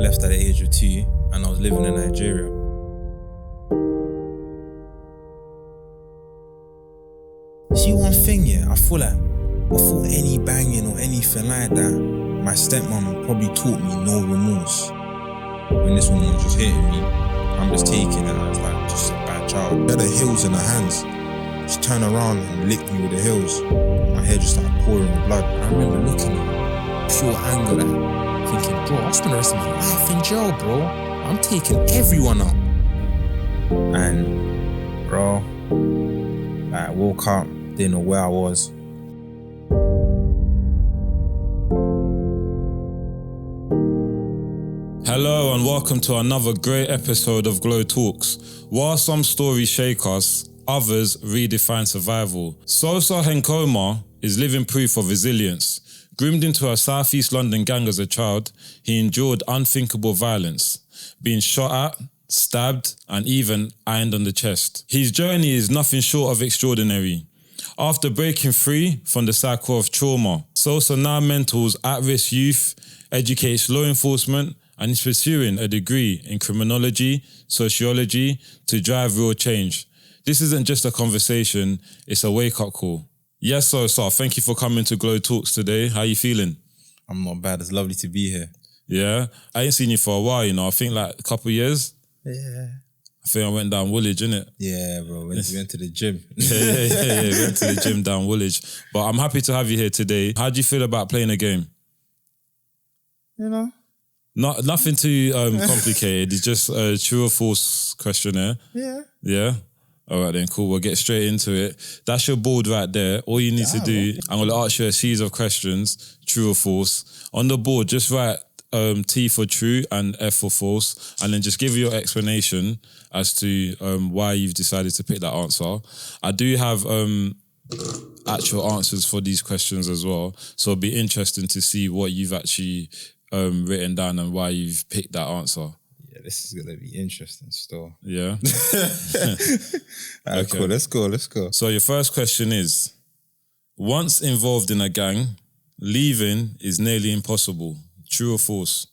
left at the age of 2 and I was living in Nigeria. See one thing, yeah, I feel like before any banging or anything like that, my stepmom probably taught me no remorse. When this woman was just hitting me, I'm just taking it as like just a bad child. She had the heels in her hands. She turned around and licked me with the heels. My hair just started pouring with blood. I remember looking at her, pure anger, like, thinking, bro, I'll spend the rest of my life in jail, bro. I'm taking everyone out. And, bro, I woke up, didn't know where I was. Hello and welcome to another great episode of GloTalks. While some stories shake us, others redefine survival. Sosa Henkoma is living proof of resilience. Groomed into a Southeast London gang as a child, he endured unthinkable violence, being shot at, stabbed, and even ironed on the chest. His journey is nothing short of extraordinary. After breaking free from the cycle of trauma, Sosa now mentors at-risk youth, educates law enforcement, and is pursuing a degree in criminology, sociology to drive real change. This isn't just a conversation, it's a wake-up call. Yes, Sosa, thank you for coming to GloTalks today. How you feeling? I'm not bad, it's lovely to be here. Yeah? I ain't seen you for a while, you know, I think like a couple of years. Yeah. I think I went down Woolwich, innit? Yeah, bro, we went to the gym. Yeah, went to the gym down Woolwich. But I'm happy to have you here today. How do you feel about playing a game? You know? Nothing too complicated. It's just a true or false questionnaire. Yeah. Yeah? All right then, cool. We'll get straight into it. That's your board right there. All you need to do, I'm going to ask you a series of questions, true or false. On the board, just write T for true and F for false, and then just give your explanation as to why you've decided to pick that answer. I do have actual answers for these questions as well, so it'll be interesting to see what you've actually written down and why you've picked that answer. Yeah, this is gonna be interesting still. Yeah. Okay. Cool. Let's go. So your first question is: once involved in a gang, leaving is nearly impossible. True or false?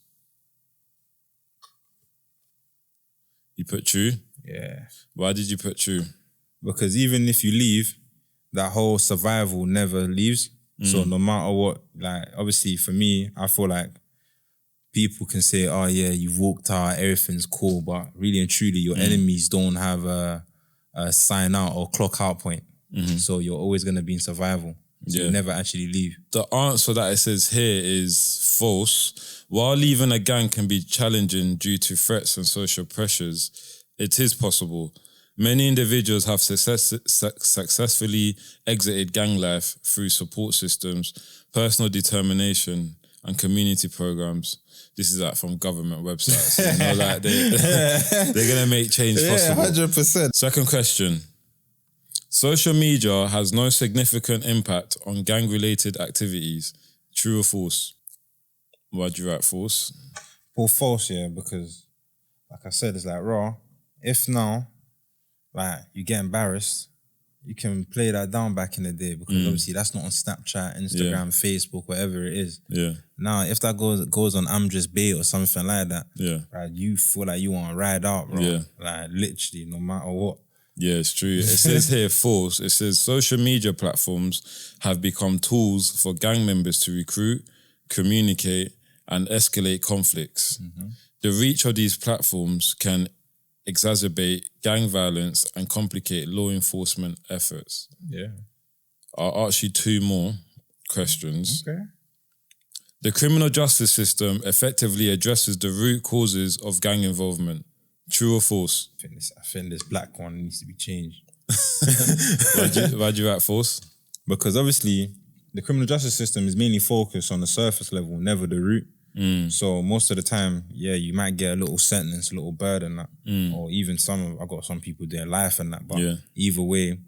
You put true? Yeah. Why did you put true? Because even if you leave, that whole survival never leaves. So no matter what, like obviously for me, I feel like people can say, oh yeah, you've walked out, everything's cool, but really and truly your enemies don't have a sign out or clock out point. So you're always going to be in survival. So you never actually leave. The answer that it says here is false. While leaving a gang can be challenging due to threats and social pressures, it is possible. Many individuals have successfully exited gang life through support systems, personal determination, and community programs. This is like from government websites. You know, like they're going to make change possible. 100%. Second question. Social media has no significant impact on gang-related activities. True or false? Why'd you write false? Well, false, yeah, because like I said, it's like raw. If now, like you get embarrassed, you can play that down back in the day because obviously that's not on Snapchat, Instagram, Facebook, whatever it is. Yeah. Now, if that goes on Amdra's Bay or something like that, right, you feel like you want to ride out, bro. Yeah. Like literally, no matter what. Yeah, it's true. It says here false. It says social media platforms have become tools for gang members to recruit, communicate, and escalate conflicts. The reach of these platforms can exacerbate gang violence and complicate law enforcement efforts. Yeah. I'll ask you two more questions. Okay. The criminal justice system effectively addresses the root causes of gang involvement. True or false? I think this black one needs to be changed. Why'd you write false? Because obviously the criminal justice system is mainly focused on the surface level, never the root. So most of the time, yeah, you might get a little sentence, a little burden, that, or even I got some people doing life and that. But either way,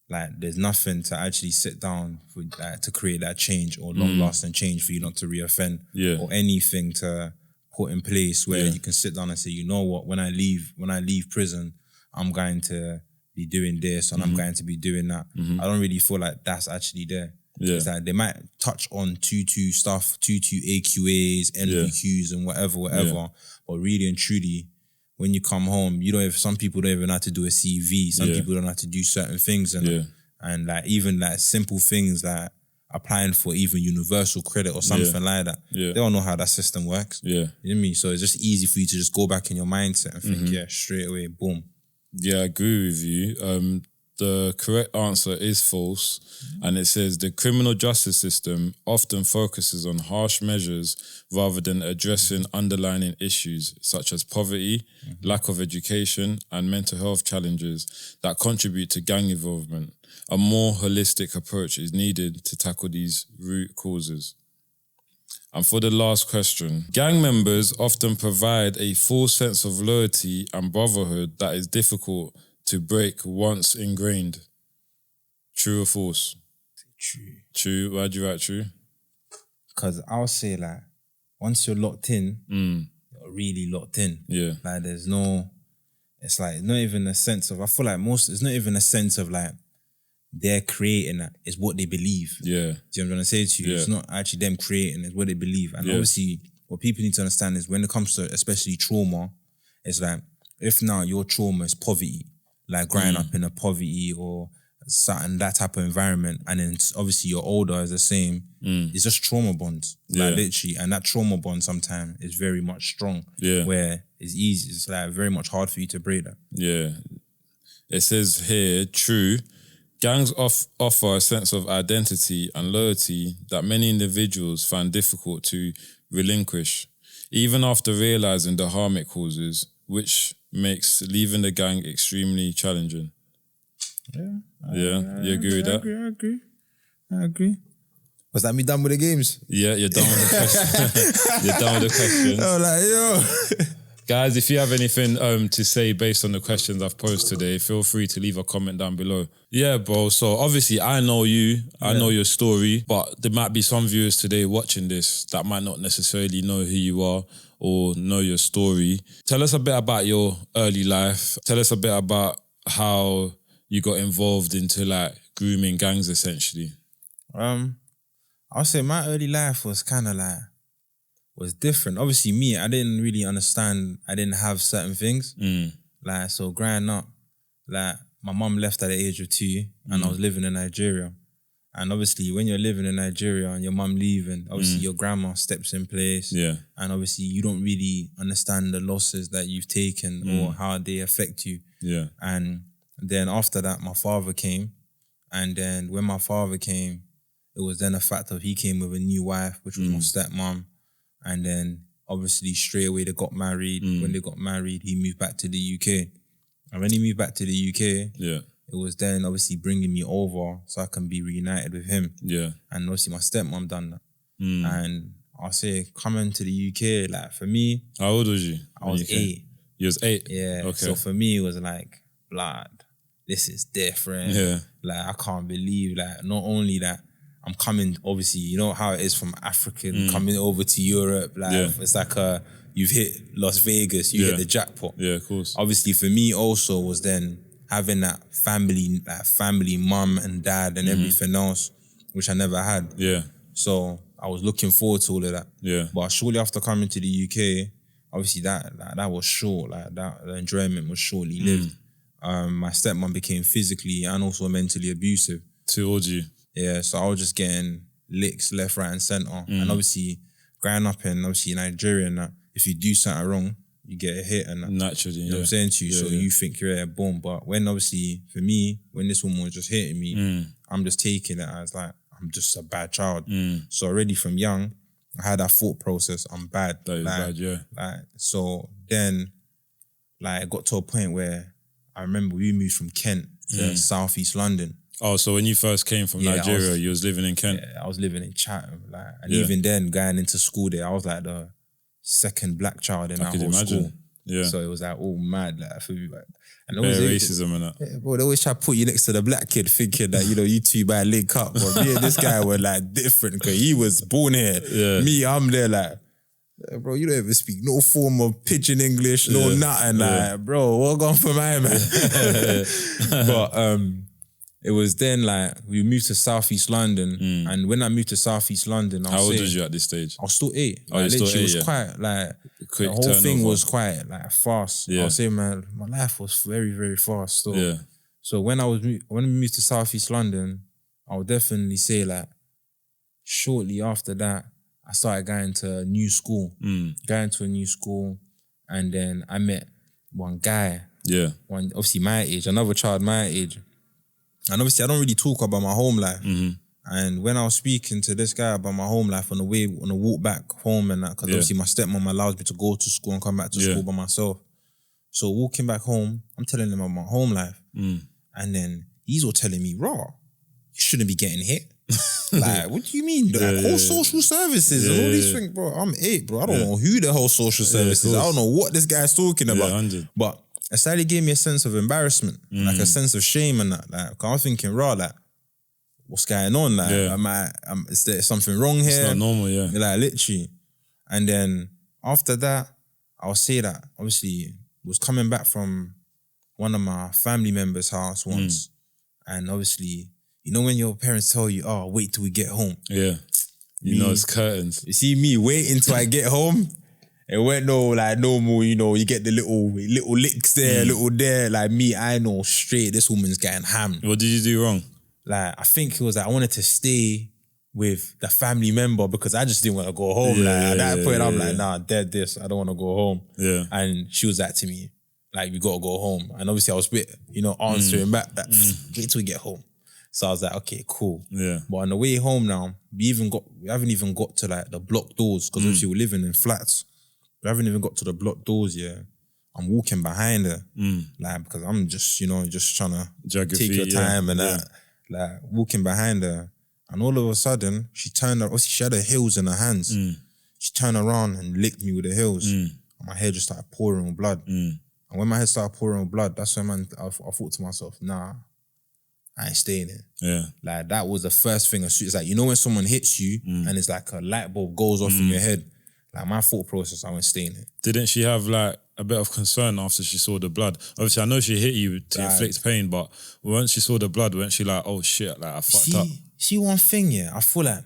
like there's nothing to actually sit down for to create that change or long-lasting change for you not to reoffend, or anything to put in place where you can sit down and say, you know what, when I leave prison, I'm going to be doing this and I'm going to be doing that. I don't really feel like that's actually there. Yeah. It's like they might touch on 2-2 stuff, 2-2 AQAs, NVQs and whatever. Yeah. But really and truly, when you come home, some people don't even know how to do a CV. Some people don't know how to do certain things. And like even like simple things like applying for even universal credit or something like that. Yeah. They don't know how that system works. Yeah. You know what I mean? So it's just easy for you to just go back in your mindset and think, straight away, boom. Yeah, I agree with you. The correct answer is false. And it says the criminal justice system often focuses on harsh measures rather than addressing underlying issues such as poverty, lack of education, and mental health challenges that contribute to gang involvement. A more holistic approach is needed to tackle these root causes. And for the last question, gang members often provide a false sense of loyalty and brotherhood that is difficult to break once ingrained. True or false? True. True. Why'd you write true? Because I'll say like, once you're locked in, you're really locked in. Yeah. Like it's like not even a sense of, I feel like it's not even a sense of like, they're creating that. It's what they believe. Yeah. Do you know what I'm trying to say to you? Yeah. It's not actually them creating, it's what they believe. And obviously, what people need to understand is when it comes to especially trauma, it's like, if now your trauma is poverty, like growing up in a poverty or something, that type of environment, and then obviously you're older is the same, it's just trauma bonds. Like literally, and that trauma bond sometimes is very much strong. Yeah. Where it's easy, it's like very much hard for you to break that. Yeah. It says here, true, gangs offer a sense of identity and loyalty that many individuals find difficult to relinquish, even after realising the harm it causes, which makes leaving the gang extremely challenging. Yeah. You agree with that? I agree. Was that me done with the games? Yeah, you're done with the questions. You're done with the questions. Oh, like, yo. Guys, if you have anything to say based on the questions I've posed today, feel free to leave a comment down below. Yeah, bro. So obviously I know you, I know your story, but there might be some viewers today watching this that might not necessarily know who you are or know your story. Tell us a bit about your early life. Tell us a bit about how you got involved into like grooming gangs essentially. I'll say my early life was kind of like, was different. Obviously me, I didn't really understand, I didn't have certain things. Like, so growing up, like my mum left at the age of 2 and I was living in Nigeria. And obviously when you're living in Nigeria and your mum leaving, obviously your grandma steps in place. Yeah. And obviously you don't really understand the losses that you've taken or how they affect you. Yeah. And then after that, my father came. And then when my father came, it was then a fact of he came with a new wife, which was my stepmom. And then obviously straight away they got married. When they got married, he moved back to the UK. And when he moved back to the UK, it was then obviously bringing me over so I can be reunited with him. Yeah. And obviously my stepmom done that. And I'll say coming to the UK, like for me. How old was you? I was 8. You was 8? Yeah. Okay. So for me, it was like, blood, this is different. Yeah. Like I can't believe like not only that, I'm coming, obviously, you know how it is from Africa, coming over to Europe. Like it's like you've hit Las Vegas, you hit the jackpot. Yeah, of course. Obviously, for me also was then having that family, mum and dad and everything else, which I never had. Yeah. So I was looking forward to all of that. Yeah. But shortly after coming to the UK, obviously that was short. Like that, the enjoyment was shortly lived. My stepmom became physically and also mentally abusive towards you. Yeah, so I was just getting licks left, right, and centre. And obviously, growing up in Nigeria, and that, if you do something wrong, you get a hit and that. Naturally, you know what I'm saying to you. So you think you're a boom, but when obviously for me, when this woman was just hitting me, I'm just taking it as like I'm just a bad child. So already from young, I had that thought process. I'm bad. That is bad, yeah. Like so then, like it got to a point where I remember we moved from Kent to Southeast London. Oh, so when you first came from Nigeria, you was living in Kent? Yeah, I was living in Chatham. Like, and even then, going into school there, I was like the second black child in that whole school. Yeah. So it was like all mad. Like, for me, like, and racism and that. Yeah, bro, they always try to put you next to the black kid thinking that, you know, you two might link up. But me and this guy were like different because he was born here. Yeah. Me, I'm there like, bro, you don't even speak no form of pidgin English, no nothing. Like, bro, what gone for my man? But, it was then like we moved to Southeast London, and when I moved to Southeast London, How old was you at this stage? I was still 8. Oh, you're still 8, it was yeah. quite like Quick the whole thing turnover. was quite like fast. Yeah. I'll say, man, my life was very, very fast. Still. Yeah. So when we moved to Southeast London, I would definitely say like shortly after that, I started going to a new school, and then I met one guy. Yeah. One obviously my age, another child my age. And obviously I don't really talk about my home life. And when I was speaking to this guy about my home life on the walk back home and that, because obviously my stepmom allows me to go to school and come back to school by myself. So walking back home, I'm telling him about my home life. And then he's all telling me, raw, you shouldn't be getting hit. Like, what do you mean? Whole social services and all these things, bro. I'm 8, bro. I don't know who the whole social services is. I don't know what this guy's talking about. 100. But it slightly gave me a sense of embarrassment, like a sense of shame and that. Like, I was thinking, raw, like, what's going on? Like, is there something wrong here? It's not normal, yeah. Like, literally. And then after that, I'll say that, obviously, was coming back from one of my family members' house once. And obviously, you know when your parents tell you, oh, wait till we get home. Yeah. You know it's curtains. You see me waiting till I get home. It went like normal, you know, you get the little licks there, little there. Like me, I know straight, this woman's getting hammed. What did you do wrong? Like, I think it was like I wanted to stay with the family member because I just didn't want to go home. At that point, I'm like, nah, dead this. I don't want to go home. Yeah. And she was like to me, like, we got to go home. And obviously I was a bit, you know, answering back that, wait till we get home. So I was like, okay, cool. Yeah. But on the way home now, we haven't even got to like the block doors because obviously we're living in flats. We haven't even got to the block doors yet. I'm walking behind her, like, because I'm just, you know, just trying to take your time and that. Like, walking behind her. And all of a sudden, she turned, obviously she had her heels in her hands. She turned around and licked me with her heels. And my head just started pouring with blood. And when my head started pouring with blood, that's when I thought to myself, nah, I ain't staying here. Yeah. Like, that was the first thing. It's like, you know when someone hits you and it's like a light bulb goes off in your head? Like, my thought process, I wasn't staying here. Didn't she have like a bit of concern after she saw the blood? Obviously, I know she hit you to inflict pain, but once she saw the blood, weren't she like, oh shit, like I fucked up? See one thing, yeah, I feel like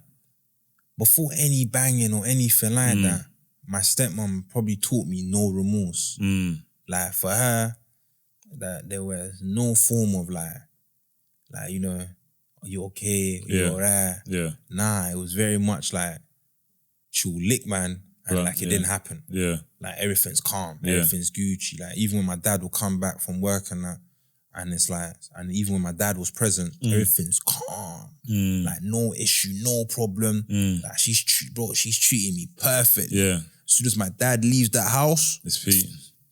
before any banging or anything like that, my stepmom probably taught me no remorse. Like, for her, that there was no form of like, you know, are you okay? Are you alright? Yeah. Nah, it was very much like, she'll lick, man, and like it didn't happen. Yeah. Like, everything's calm, everything's Gucci. Like, even when my dad will come back from work and that, and it's like, and even when my dad was present, everything's calm. Like, no issue, no problem. Like, she's treating me perfect. Yeah. As soon as my dad leaves that house, It's Pete.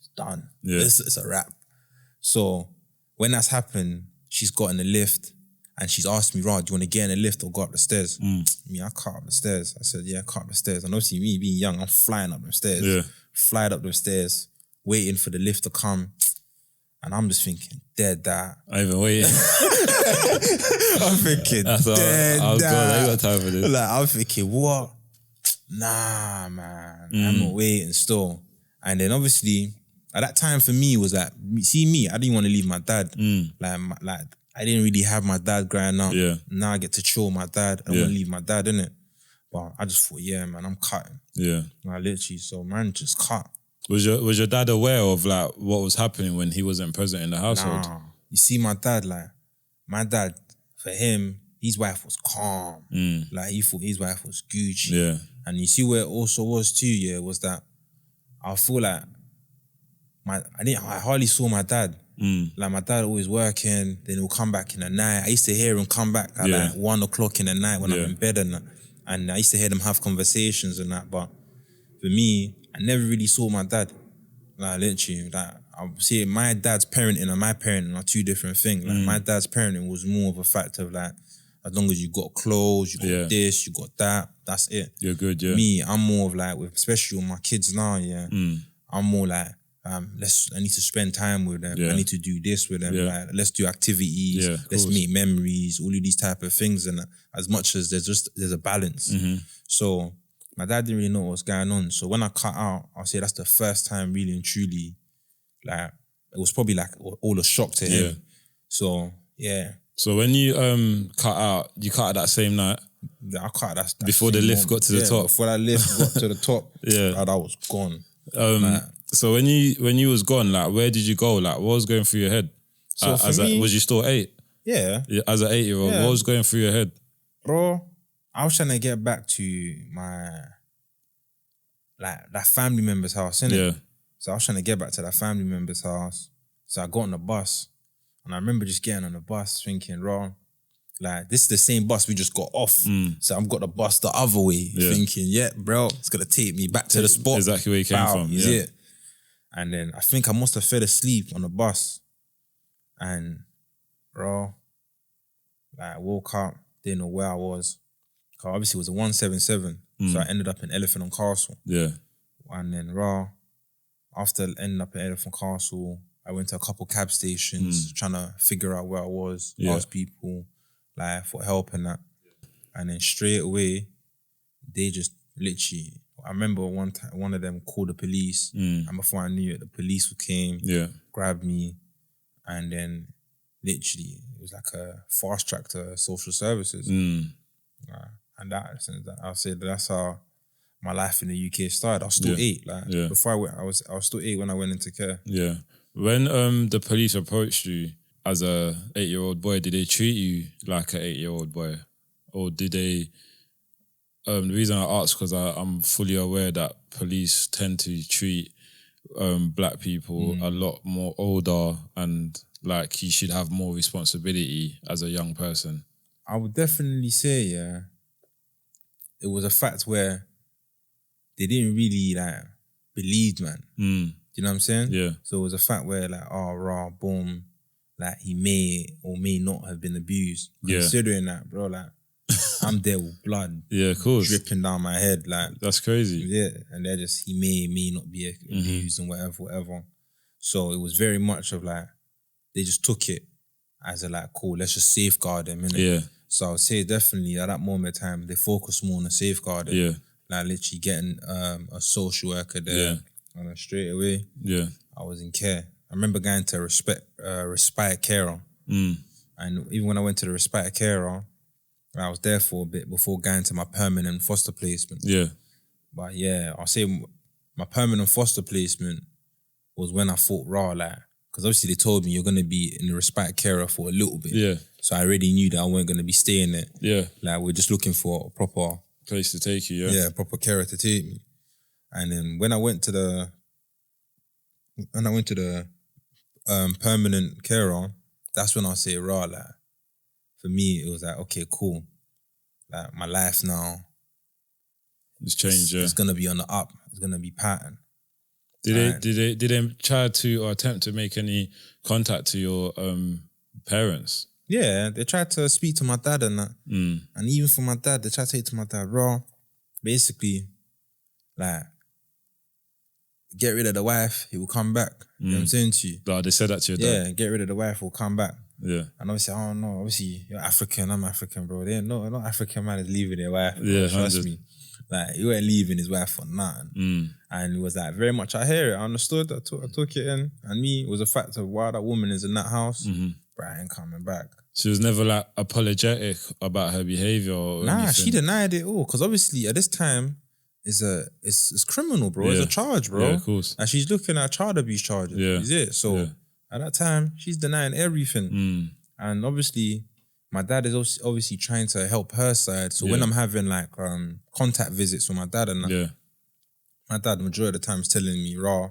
it's done. Yeah. It's a wrap. So when that's happened, she's got in the lift and she's asked me, Rod, do you want to get in the lift or go up the stairs? Me, I can't up the stairs. I said, yeah, I can't up the stairs. And obviously me being young, I'm flying up the stairs. Yeah. Flying up the stairs, waiting for the lift to come. And I'm just thinking, dead that. I ain't even waiting. I'm thinking, dead God, that. I ain't got time for this. Like, I'm thinking, what? Nah, man. I'm not waiting still. And then obviously, at that time for me was like, see me, I didn't want to leave my dad. Like I didn't really have my dad growing up. Yeah. Now I get to chill with my dad. I don't want to leave my dad, innit? But I just thought, yeah, man, I'm cutting. Yeah. Like, literally, so man just cut. Was your dad aware of like what was happening when he wasn't present in the household? Nah. You see my dad, like, my dad, for him, his wife was calm. Like, he thought his wife was Gucci. Yeah. And you see where it also was too, yeah, was that I feel like I hardly saw my dad. Like, my dad always working, then he'll come back in the night. I used to hear him come back at like 1 o'clock in the night when I'm in bed and that. And I used to hear them have conversations and that. But for me, I never really saw my dad. Like, literally, like, I see my dad's parenting and my parenting are two different things. Like, my dad's parenting was more of a fact of like, as long as you got clothes, you got this, you got that, that's it. You're good, yeah. Me, I'm more of like, especially with my kids now, yeah, I'm more like, I need to spend time with them. I need to do this with them. Like, let's do activities. Let's make memories. All of these type of things. And as much as there's a balance. So my dad didn't really know what was going on. So when I cut out, I'll say that's the first time really and truly, like, it was probably like all a shock to him. So yeah, So when you cut out that same night? I cut that before the lift got to the top? Before that lift got to the top, yeah. Bro, that was gone. So when you was gone, like, where did you go? Like, what was going through your head? So for me... was you still 8? Yeah. As an 8-year-old, what was going through your head? Bro, I was trying to get back to my... like, that family member's house, innit? Yeah. So I was trying to get back to that family member's house. So I got on the bus. And I remember just getting on the bus thinking, raw, like, this is the same bus we just got off. So I've got the bus the other way, thinking, yeah, bro, it's going to take me back to the spot. Exactly where you came from. Yeah. And then I think I must have fell asleep on the bus. And, bro, like, I woke up, didn't know where I was. Cause obviously it was a 177. So I ended up in Elephant and Castle. Yeah. And then, raw, after ending up in Elephant Castle, I went to a couple cab stations trying to figure out where I was, ask people like for help and that. And then straight away, they just literally, I remember one time one of them called the police and before I knew it, the police came, grabbed me, and then literally it was like a fast track to social services. And I'll say that's how my life in the UK started. I was still 8. Like before I was still 8 when I went into care. Yeah. When the police approached you as a 8-year-old boy, did they treat you like an 8-year-old boy? Or did they... the reason I ask, because I'm fully aware that police tend to treat black people a lot more older and like you should have more responsibility as a young person. I would definitely say, it was a fact where they didn't really like believe, man. Do you know what I'm saying? Yeah. So it was a fact where like, oh, raw, boom, like he may or may not have been abused. Considering that, bro, like I'm there with blood. Yeah, of course. Dripping down my head. Like that's crazy. Yeah. And they're just, he may not be abused and whatever. So it was very much of like, they just took it as a like, cool, let's just safeguard them, innit? Yeah. So I would say definitely at that moment in time, they focused more on the safeguarding. Yeah. Like literally getting a social worker there. Yeah. And straight away, I was in care. I remember going to respite carer. And even when I went to the respite carer, I was there for a bit before going to my permanent foster placement. Yeah. But yeah, I'll say my permanent foster placement was when I thought, raw, like, because obviously they told me you're going to be in the respite carer for a little bit. Yeah. So I already knew that I wasn't going to be staying there. Yeah. Like, we're just looking for a proper place to take you, Yeah, proper carer to take me. And then when I went to the permanent carer, that's when I say, raw, like, for me, it was like, okay, cool. Like, my life now, it's changed, It's going to be on the up. It's going to be pattern. Did they try to or attempt to make any contact to your parents? Yeah, they tried to speak to my dad and that. And even for my dad, they tried to say to my dad, raw, basically, like, get rid of the wife, he will come back. You know what I'm saying to you? Like, they said that to your dad? Yeah, get rid of the wife, he'll come back. Yeah. And obviously, I don't know, obviously, you're African, I'm African, bro. No African man is leaving their wife, bro. Yeah, trust me. Like, he weren't leaving his wife for nothing. And it was like, very much, I hear it, I understood, I took it in. And me, it was a fact of why that woman is in that house, bro, I ain't coming back. She was never like apologetic about her behaviour or anything? She denied it all. Because obviously, at this time, it's criminal, bro. It's a charge, bro. Yeah, of course. And she's looking at child abuse charges. Yeah. Is it? So at that time, she's denying everything. And obviously, my dad is obviously trying to help her side. So when I'm having like contact visits with my dad and that, my dad, the majority of the time, is telling me, raw,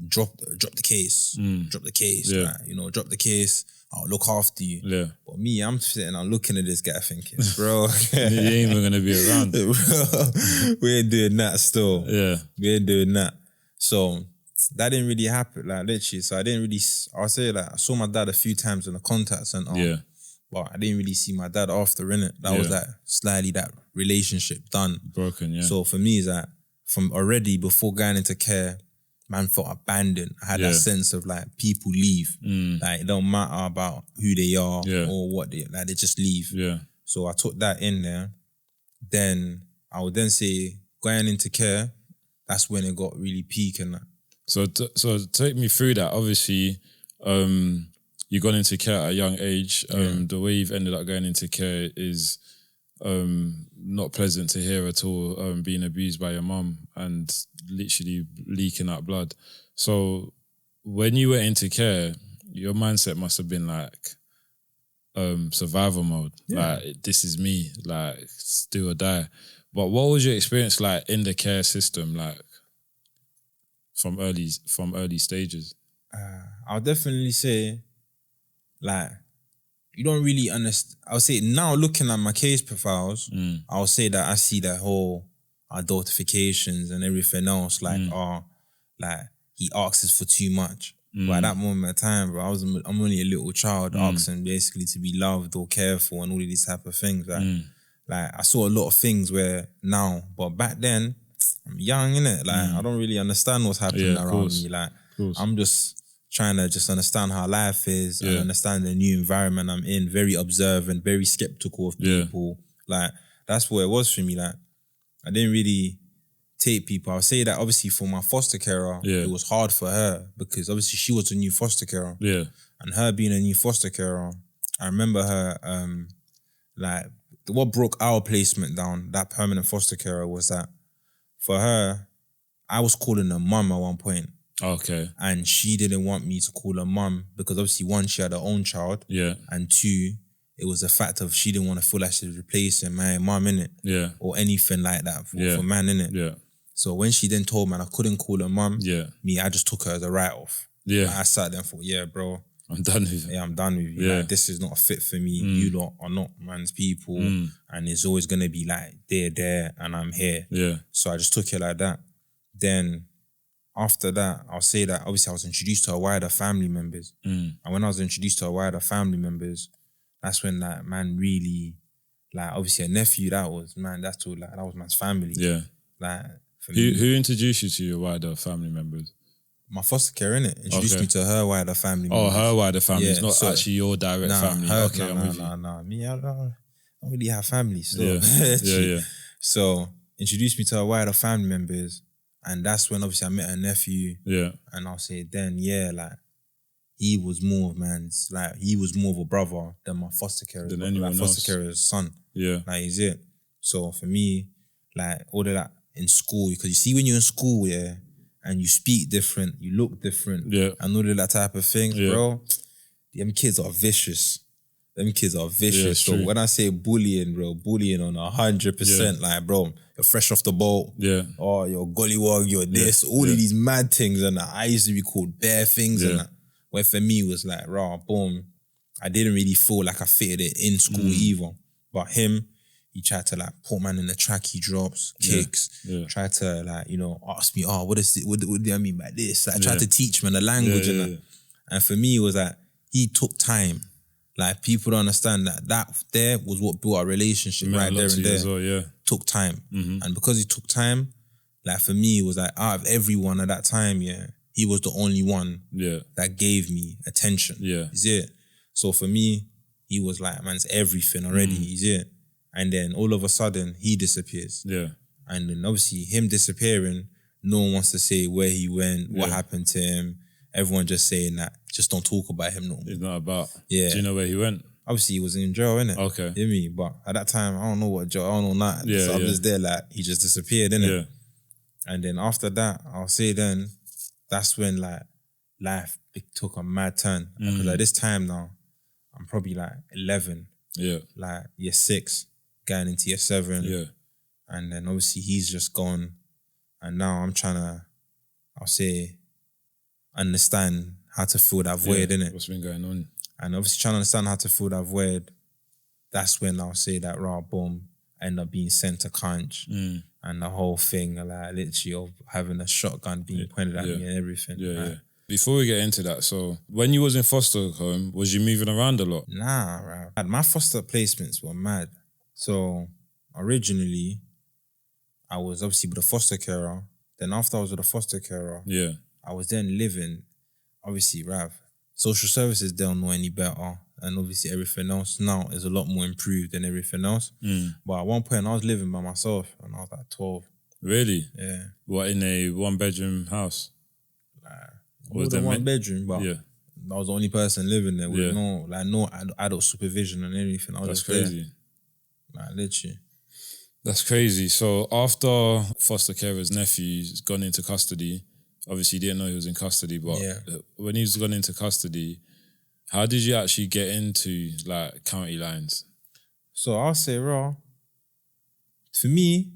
drop the case. Drop the case. Yeah. Like, drop the case. I'll look after you. Yeah. But me, I'm sitting, I'm looking at this guy thinking, bro. You ain't even going to be around. Bro, we ain't doing that still. Yeah. We ain't doing that. So that didn't really happen, like literally. So I didn't really, I'll say like, I saw my dad a few times in the contact center. Yeah. But I didn't really see my dad after, innit? That was like slightly that relationship done. Broken, yeah. So for me, it's like, from already before going into care, man felt abandoned. I had that sense of like people leave. Like it don't matter about who they are or what they just leave. Yeah. So I took that in there. Then I would then say going into care, that's when it got really peak and that. So take me through that. Obviously, you got into care at a young age. The way you've ended up going into care is not pleasant to hear at all, being abused by your mum and literally leaking out blood. So when you went into care, your mindset must have been like survival mode. Like, this is me, like, do or die. But what was your experience like in the care system, like from early stages? I'll definitely say, like, you don't really understand. I'll say now, looking at my case profiles, I'll say that I see that whole adultifications and everything else, like, like he asks for too much. But at that moment of time, bro, I'm only a little child asking basically to be loved or cared for and all of these type of things. Like I saw a lot of things where now, but back then, I'm young, innit? Like I don't really understand what's happening around me. Like I'm just trying to just understand how life is and understand the new environment I'm in. Very observant, very skeptical of people. Like that's what it was for me. Like I didn't really take people. I'll say that obviously for my foster carer, it was hard for her because obviously she was a new foster carer. And her being a new foster carer, I remember her, like what broke our placement down, that permanent foster carer, was that for her, I was calling her mum at one point. Okay. And she didn't want me to call her mum because obviously one, she had her own child. And two, it was the fact of she didn't want to feel like she was replacing my mum, innit? Or anything like that for man, innit? So when she then told me I couldn't call her mum, I just took her as a write-off. Like, I sat there and thought, bro, I'm done with you. I'm done with you. Like, this is not a fit for me. You lot are not man's people. And it's always going to be like, they're there and I'm here. So I just took it like that. Then after that, I'll say that obviously I was introduced to her wider family members. And when I was introduced to her wider family members, that's when that man really, like obviously a nephew, that was man's family. Like, who introduced you to your wider family members? My foster care, innit? Introduced me to her wider family members. Oh, her wider family. It's not actually your direct family. Me, I don't really have family still. So introduced me to her wider family members. And that's when obviously I met her nephew. And I'll say then, like, he was more of a brother than my foster carer. Than anyone else. Foster carer's son. Like, he's it. So for me, like, all of that in school, because you see when you're in school, and you speak different, you look different, and all of that type of things, bro, them kids are vicious. So when I say bullying, bro, bullying on 100%, like, bro, you're fresh off the boat. Oh, you're gollywog, you're this, all of these mad things, and I used to be called bare things, and that. Where for me was like, raw, boom. I didn't really feel like I fitted it in school either. But him, he tried to like put man in the tracky drops, kicks, tried to like, ask me, what do I mean by this? Like tried to teach me the language and that. And for me, it was like, he took time. Like people don't understand that there was what built our relationship right there and there. As well, Took time. And because he took time, like for me, it was like out of everyone at that time, he was the only one that gave me attention. Is it? So for me, he was like, man's everything already. Is it? And then all of a sudden, he disappears. And then obviously him disappearing, no one wants to say where he went, what happened to him. Everyone just saying that, just don't talk about him no more. It's not about. Do you know where he went? Obviously he was in jail, innit? Okay. You know me? But at that time, I don't know what jail, I don't know that. So I was there like, he just disappeared, innit? And then after that, I'll say then, that's when like life took a mad turn. Because at this time now, I'm probably like 11. Like year 6. Going into year 7. And then obviously he's just gone. And now I'm trying to, I'll say, understand how to fill that void, innit? What's been going on? And obviously trying to understand how to fill that void, that's when I'll say that boom, I end up being sent to Conch. And the whole thing, like literally of having a shotgun being pointed at me and everything. Before we get into that, so when you was in foster home, was you moving around a lot? Nah, right. My foster placements were mad. So originally, I was obviously with a foster carer. Then after I was with a foster carer, I was then living, obviously, social services don't know any better. And obviously everything else now is a lot more improved than everything else. But at one point I was living by myself and I was like 12. Really? Yeah. What, in a 1-bedroom house? More than one bedroom, but was the only person living there with Yeah. no adult supervision and anything. I was That's just there. crazy. Like, literally. That's crazy. So after foster carer's nephew's gone into custody, obviously you didn't know he was in custody, but Yeah. when he's gone into custody, how did you actually get into like county lines? So I'll say, raw. For me,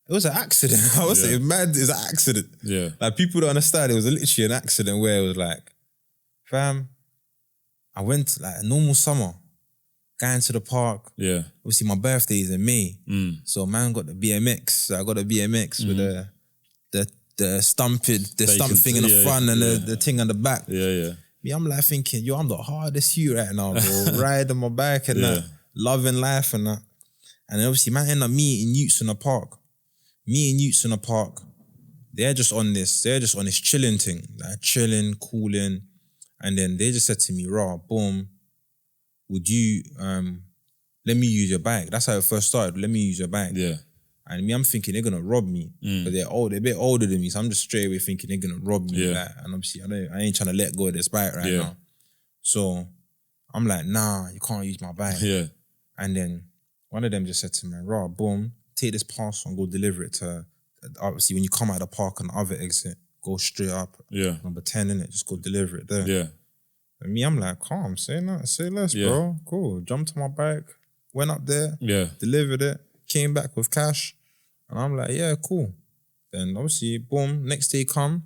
it was an accident. I would say, mad, it's an accident. Yeah. Like, people don't understand. It was literally an accident where it was like, fam, I went like a normal summer, going to the park. Yeah. Obviously, my birthday is in May. So man got the BMX. So I got a BMX with the stump thing in the front and the thing on the back. Yeah. Me, I'm like thinking, yo, I'm the hardest you right now, bro. Riding my bike and that, loving life and that. And then obviously, man, end up meeting youths in the park. They're just on this chilling thing, like chilling, cooling. And then they just said to me, raw, boom, would you, let me use your bike. That's how it first started. Let me use your bike. Yeah. And me, I'm thinking they're gonna rob me. But they're a bit older than me. So I'm just straight away thinking they're gonna rob me. Yeah. Like, and obviously, I ain't trying to let go of this bike right now. So I'm like, nah, you can't use my bike. Yeah. And then one of them just said to me, raw, boom, take this parcel and go deliver it to, obviously, when you come out of the park on the other exit, go straight up. Yeah. Number 10, innit? Just go deliver it there. Yeah. And me, I'm like, calm, say less, bro. Cool. Jumped on my bike, went up there, delivered it, came back with cash. And I'm like, yeah, cool. Then obviously, boom, next day come.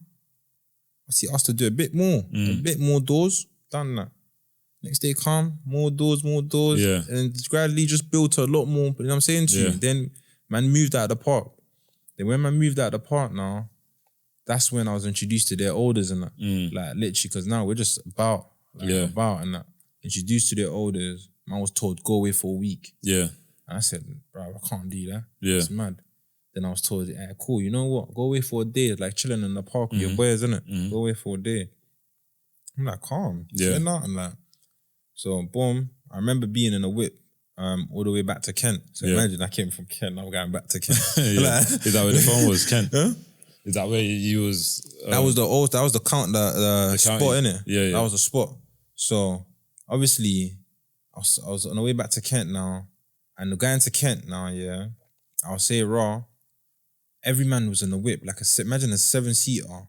Obviously, asked to do a bit more doors, done that. Next day come, more doors. Yeah. And gradually just built a lot more, you know what I'm saying to you? Then man moved out of the park. Then when man moved out of the park now, that's when I was introduced to their elders and that. Like literally, because now we're just about and that. Introduced to their elders, man was told, go away for a week. Yeah. And I said, bro, I can't do that. Yeah. It's mad. Then I was told, cool, you know what? Go away for a day. It's like chilling in the park with your boys, innit? Go away for a day. I'm like, calm. Say nothing, like. So, boom, I remember being in a whip all the way back to Kent. So imagine I came from Kent, I'm going back to Kent. Like, is that where the phone was, Kent? Huh? Is that where you was? That was the spot, innit? Yeah. That was the spot. So, obviously, I was on the way back to Kent now. And going to Kent now, I'll say raw, every man was in the whip. Like, imagine a 7-seater.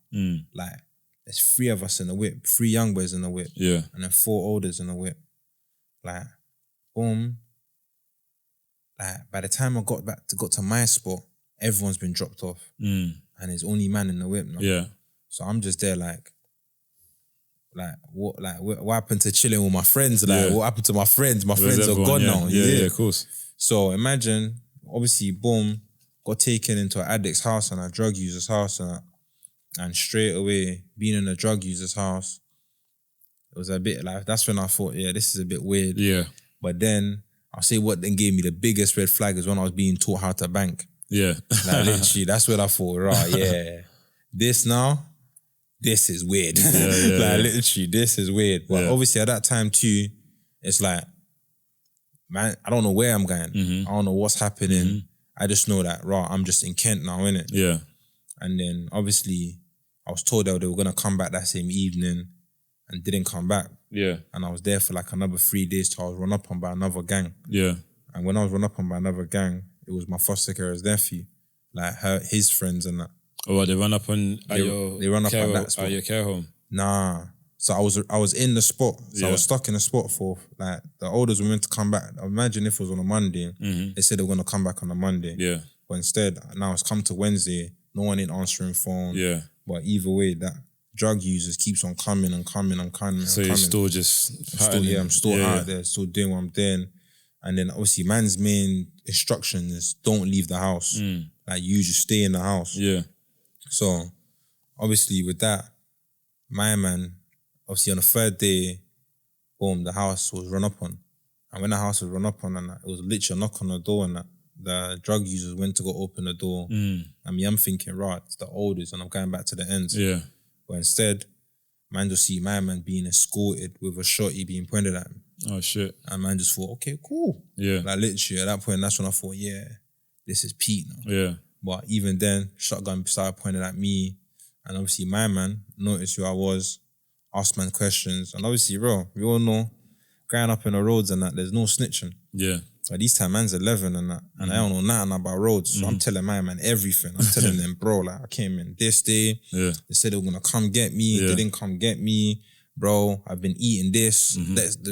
Like, there's 3 of us in the whip, 3 young boys in the whip. Yeah. And then 4 olders in the whip. Like, boom. Like, by the time I got to my spot, everyone's been dropped off. And there's only man in the whip now. Yeah. So I'm just there like what happened to chilling with my friends? Like, what happened to my friends? My friends are gone now. Yeah, of course. So imagine, obviously, boom, got taken into an addict's house and a drug user's house and straight away, being in a drug user's house, it was a bit like, that's when I thought, this is a bit weird. Yeah. But then, I'll say what then gave me the biggest red flag is when I was being taught how to bank. Yeah. Like, literally, that's when I thought, right, this is weird. Like, literally, this is weird. But obviously, at that time too, it's like, man, I don't know where I'm going. I don't know what's happening. I just know that, I'm just in Kent now, innit? Yeah. And then, obviously, I was told that they were going to come back that same evening and didn't come back. Yeah. And I was there for like another 3 days till I was run up on by another gang. Yeah. And when I was run up on by another gang, it was my foster carer's nephew, like his friends and that. Oh, they run up on they run up at that spot. At your care home? Nah. So I was in the spot. So I was stuck in the spot for like the elders were meant to come back. Imagine if it was on a Monday. They said they were gonna come back on a Monday. Yeah. But instead, now it's come to Wednesday. No one ain't answering phone. Yeah. But either way, that drug users keeps on coming and coming and coming. So you're still just I'm still out there, still doing what I'm doing. And then obviously man's main instruction is don't leave the house. Like you just stay in the house. Yeah. So obviously with that, my man, obviously on the 3rd day, boom, the house was run up on. And when the house was run up on, and it was literally a knock on the door, and that the drug users went to go open the door. And me, I'm thinking, right, it's the oldest, and I'm going back to the ends. Yeah. But instead, man just see my man being escorted with a shotty being pointed at him. Oh shit. And man just thought, okay, cool. Yeah. Like literally at that point, that's when I thought, yeah, this is Pete now. Yeah. But even then, shotgun started pointing at me. And obviously my man noticed who I was, ask man questions. And obviously, bro, we all know, growing up in the roads and that, there's no snitching. Yeah. But these time, man's 11 and that, and I don't know nothing about roads. So I'm telling my man everything. I'm telling them, bro, like, I came in this day. Yeah. They said they were gonna come get me. Yeah. They didn't come get me. Bro, I've been eating this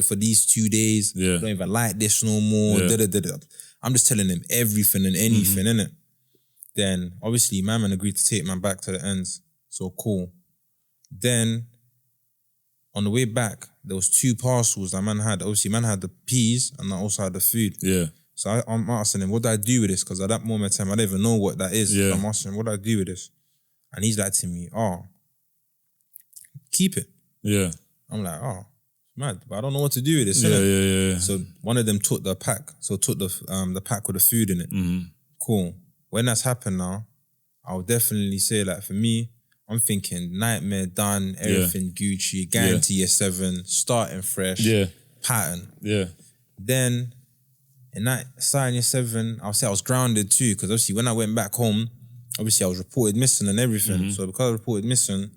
for these 2 days. Yeah. I don't even like this no more. Yeah. I'm just telling them everything and anything, innit? Then, obviously, my man agreed to take man back to the ends. So, cool. Then, on the way back, there was 2 parcels that man had. Obviously, man had the peas and I also had the food. Yeah. So I'm asking him, what do I do with this? Because at that moment in time, I don't even know what that is. Yeah. So I'm asking him, what do I do with this? And he's like to me, keep it. Yeah. I'm like, mad, but I don't know what to do with this. Yeah, innit? yeah. So one of them took the pack. So took the pack with the food in it. Cool. When that's happened now, I'll definitely say like for me, I'm thinking nightmare done, everything Gucci, guarantee year 7, starting fresh, pattern. Yeah. Then in that starting year 7, I'll say I was grounded too, because obviously when I went back home, obviously I was reported missing and everything. So because I was reported missing,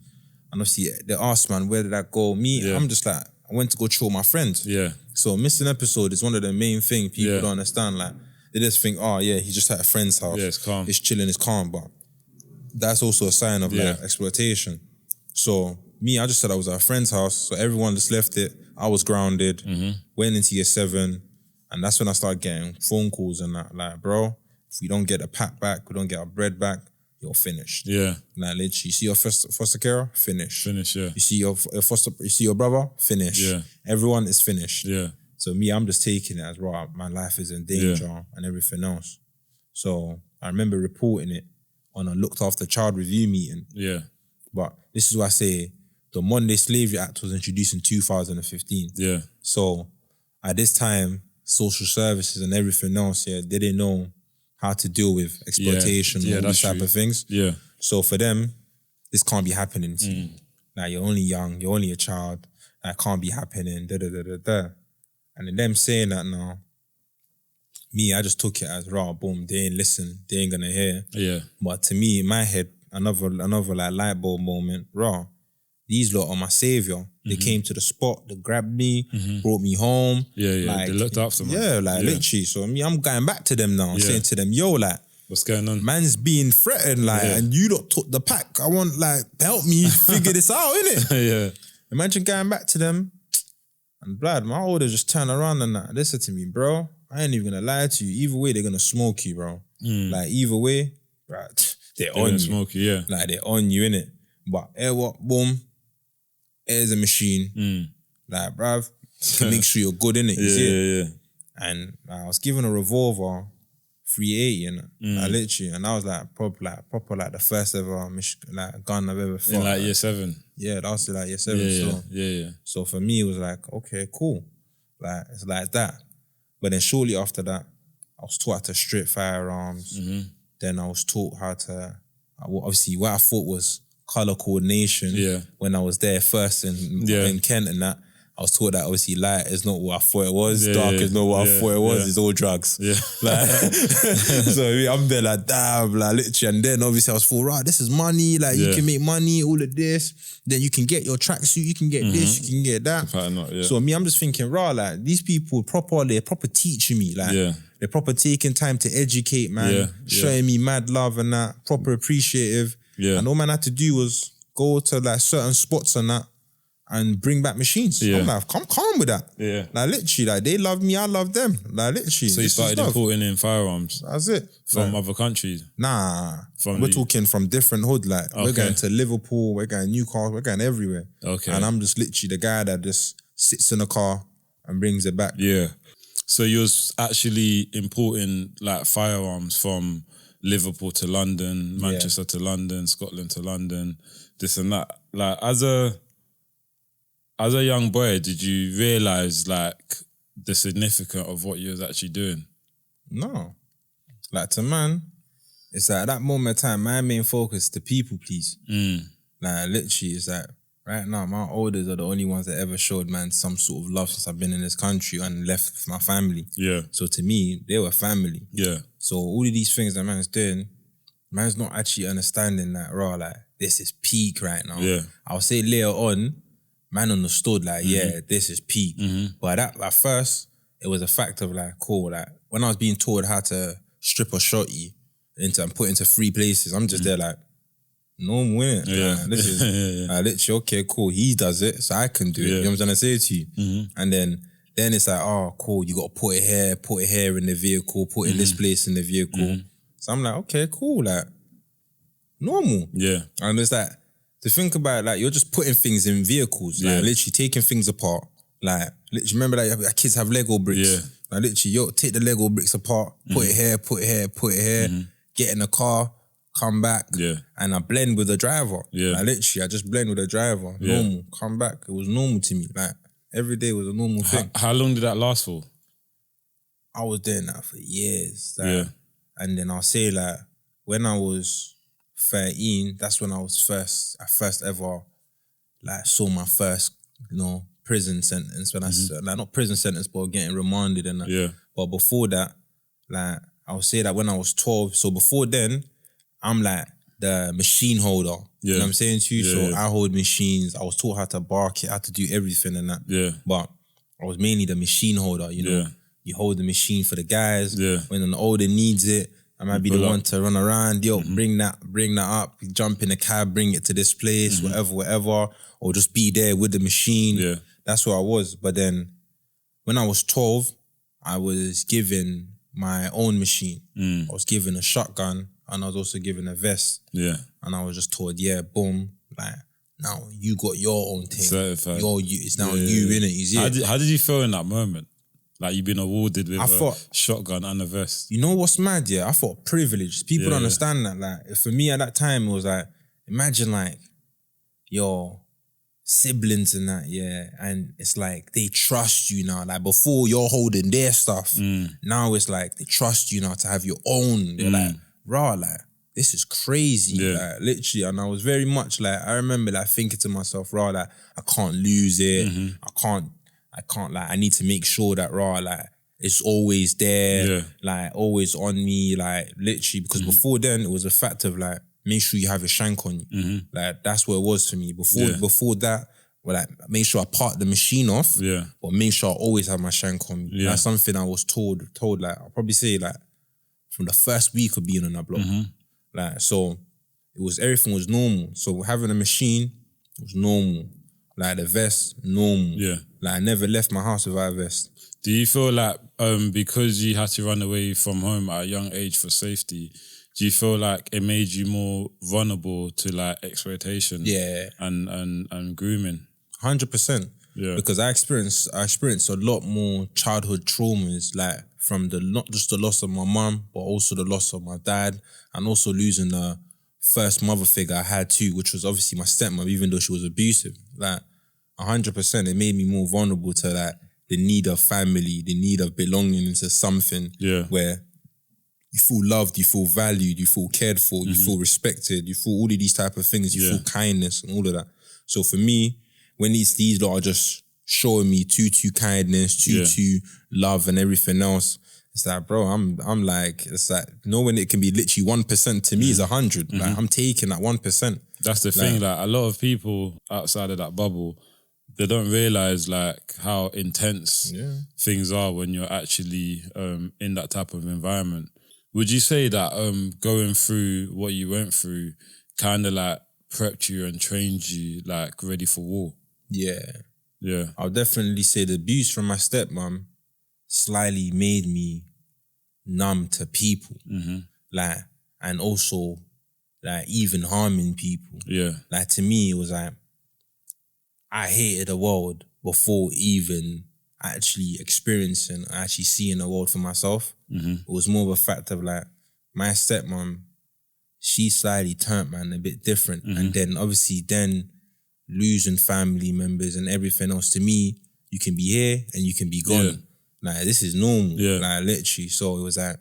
and obviously they asked, man, where did I go? I'm just like, I went to go chill with my friends. Yeah. So missing episode is one of the main things people don't understand. Like, they just think, he's just at a friend's house. Yeah, it's calm. It's chilling, it's calm. But that's also a sign of like exploitation. So me, I just said I was at a friend's house. So everyone just left it. I was grounded, went into year 7. And that's when I started getting phone calls and that. Like, bro, if we don't get a pack back, we don't get our bread back, you're finished. Yeah. Like, literally, you see your foster carer? Finish. Finish, yeah. You see you see your brother? Finish. Yeah. Everyone is finished. Yeah. So me, I'm just taking it as, right, my life is in danger and everything else. So I remember reporting it on a looked after child review meeting. Yeah. But this is why I say the Monday Slavery Act was introduced in 2015. Yeah. So at this time, social services and everything else, they didn't know how to deal with exploitation and all these type of things. Yeah. So for them, this can't be happening to you. Like, you're only young, you're only a child, that can't be happening, da-da-da-da-da. And then them saying that now, me, I just took it as, raw, boom, they ain't listen, they ain't gonna hear. Yeah. But to me, in my head, another like light bulb moment, raw, these lot are my savior. They came to the spot, they grabbed me, brought me home. Yeah, like, they looked after me. Yeah, like literally. So me, I'm going back to them now, saying to them, yo, like, what's going on? Man's being threatened, like, and you lot took the pack. I want, like, help me figure this out, innit? Yeah. Imagine going back to them, and blood, my older just turn around and that. They said to me, bro, I ain't even gonna lie to you. Either way, they're gonna smoke you, bro. Like, either way, right, they're on you. Smoke you, yeah. Like, they're on you, innit? But what, boom, here's a machine. Like, bruv, you can make sure you're good, innit? You see it? Yeah. And I was given a revolver, 380, innit? Like, literally. And I was like, proper like the first ever like gun I've ever fought. In like year 7? Yeah, that was like year 7. So for me, it was like, okay, cool. Like, it's like that. But then shortly after that, I was taught how to strip firearms. Then I was taught how to, obviously what I thought was colour coordination when I was there first in Kent and that. I was taught that obviously light is not what I thought it was, dark is not what I thought it was, it's all drugs. Yeah. Like, so I'm there like, damn, like literally. And then obviously I was thought, right, this is money, like you can make money, all of this. Then you can get your tracksuit, you can get this, you can get that. So me, I'm just thinking, right, like these people they're proper teaching me, like they're proper taking time to educate, man, showing me mad love and that, proper appreciative. Yeah. And all man had to do was go to like certain spots and that and bring back machines. I'm like, I'm calm with that. Yeah. Like literally, like they love me, I love them. Like literally. So you started importing in firearms? That's it. From other countries? Nah. We're talking from different hood. Like we're going to Liverpool, we're going Newcastle, we're going everywhere. Okay. And I'm just literally the guy that just sits in the car and brings it back. Yeah. So you was actually importing like firearms from Liverpool to London, Manchester to London, Scotland to London, this and that. Like as a young boy, did you realise like the significance of what you was actually doing? No. Like to man, it's like at that moment in time, my main focus is to people please. Like literally, it's like right now, my elders are the only ones that ever showed man some sort of love since I've been in this country and left my family. Yeah. So to me, they were family. Yeah. So all of these things that man's doing, man's not actually understanding that, raw, like, this is peak right now. Yeah. I'll say later on, man understood like, yeah, this is peak. But at first, it was a fact of like, cool, like when I was being taught how to strip a shorty and put into 3 places, I'm just there like, normal, innit? Yeah. This is literally, okay, cool, he does it, so I can do it. You know what I'm trying to say to you? And then it's like, oh, cool, you got to put it here in the vehicle, put it in this place in the vehicle. So I'm like, okay, cool, like, normal. Yeah. And it's like, to think about it, like, you're just putting things in vehicles, like, literally taking things apart. Like, literally, remember that like, kids have Lego bricks. Yeah. Like, literally, take the Lego bricks apart, put it here, put it here, get in the car, come back, and I blend with the driver. Like, literally, I just blend with the driver. Normal, come back. It was normal to me. Like, every day was a normal thing. How long did that last for? I was doing that for years. Like, and then I'll say, like, when I was 13, that's when I first ever like saw my first, prison sentence. When I like, not prison sentence, but getting remanded and that. Yeah. But before that, like, I would say that when I was 12, so before then, I'm like the machine holder. You know what I'm saying to you? So I hold machines. I was taught how to bark it, how to do everything and that. Yeah. But I was mainly the machine holder, you know. You hold the machine for the guys. Yeah. When an older needs it, I might be the one to run around. Yo, bring that up. Jump in the cab, bring it to this place, whatever. Or just be there with the machine. Yeah. That's what I was. But then when I was 12, I was given my own machine. I was given a shotgun and I was also given a vest. Yeah. And I was just told, yeah, boom, like, now you got your own thing. Certified. It's now you, innit? You see it? How did you feel in that moment? Like you've been awarded with a shotgun and a vest. You know what's mad, yeah? I thought privilege. People don't understand that. Like, for me at that time, it was like, imagine like your siblings and that, and it's like they trust you now. Like before you're holding their stuff. Now it's like they trust you now to have your own. They're like, raw, like, this is crazy. Like, literally. And I was very much like, I remember like thinking to myself, raw, like, I can't lose it. I can't, like, I need to make sure that, raw, like, it's always there, like, always on me, like, literally, because before then, it was a fact of, like, make sure you have a shank on you. Like, that's what it was for me. Before that, well, like, make sure I part the machine off, but make sure I always have my shank on me. That's something I was told, like, I'll probably say, like, from the first week of being on that block. Like, so, everything was normal. So, having a machine was normal. Like, the vest, normal. Like, I never left my house without a vest. Do you feel like because you had to run away from home at a young age for safety, do you feel like it made you more vulnerable to like exploitation? And grooming? 100%. Yeah. Because I experienced a lot more childhood traumas, like from not just the loss of my mum, but also the loss of my dad, and also losing the first mother figure I had too, which was obviously my stepmother, even though she was abusive. Like 100%, it made me more vulnerable to like the need of family, the need of belonging into something where you feel loved, you feel valued, you feel cared for, you feel respected, you feel all of these type of things, you feel kindness and all of that. So for me, when these lot are just showing me too kindness, too love and everything else, it's like, bro, I'm like, it's like, when it can be literally 1% to me is 100. Like, I'm taking that 1%. That's the thing, like a lot of people outside of that bubble, they don't realise like how intense things are when you're actually in that type of environment. Would you say that going through what you went through kind of like prepped you and trained you like ready for war? Yeah. I'll definitely say the abuse from my stepmom slightly made me numb to people. Like, and also like even harming people. Like, to me, it was like, I hated the world before even actually experiencing, actually seeing the world for myself. It was more of a fact of like, my stepmom, she slightly turned man a bit different. And then obviously losing family members and everything else, to me, you can be here and you can be gone. Like, this is normal. Like, literally. So it was like,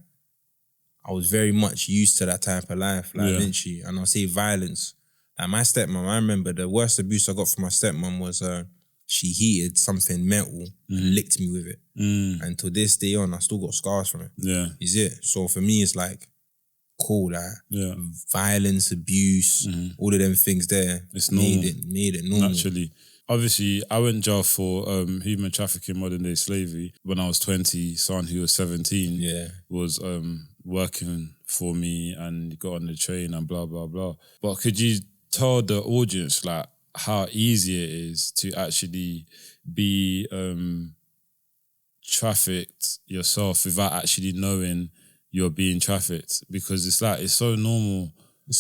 I was very much used to that type of life. Like, literally. And I'll say violence. Like, my stepmom, I remember the worst abuse I got from my stepmom was she heated something metal and licked me with it. And to this day on, I still got scars from it. You see it? So for me, it's like, cool, like violence, abuse, all of them things there. It's made it normal. Naturally. obviously, I went jail for human trafficking, modern day slavery. When I was 20, someone who was 17 was working for me and got on the train and blah, blah, blah. But could you tell the audience like how easy it is to actually be trafficked yourself without actually knowing you're being trafficked? Because it's like, it's so normal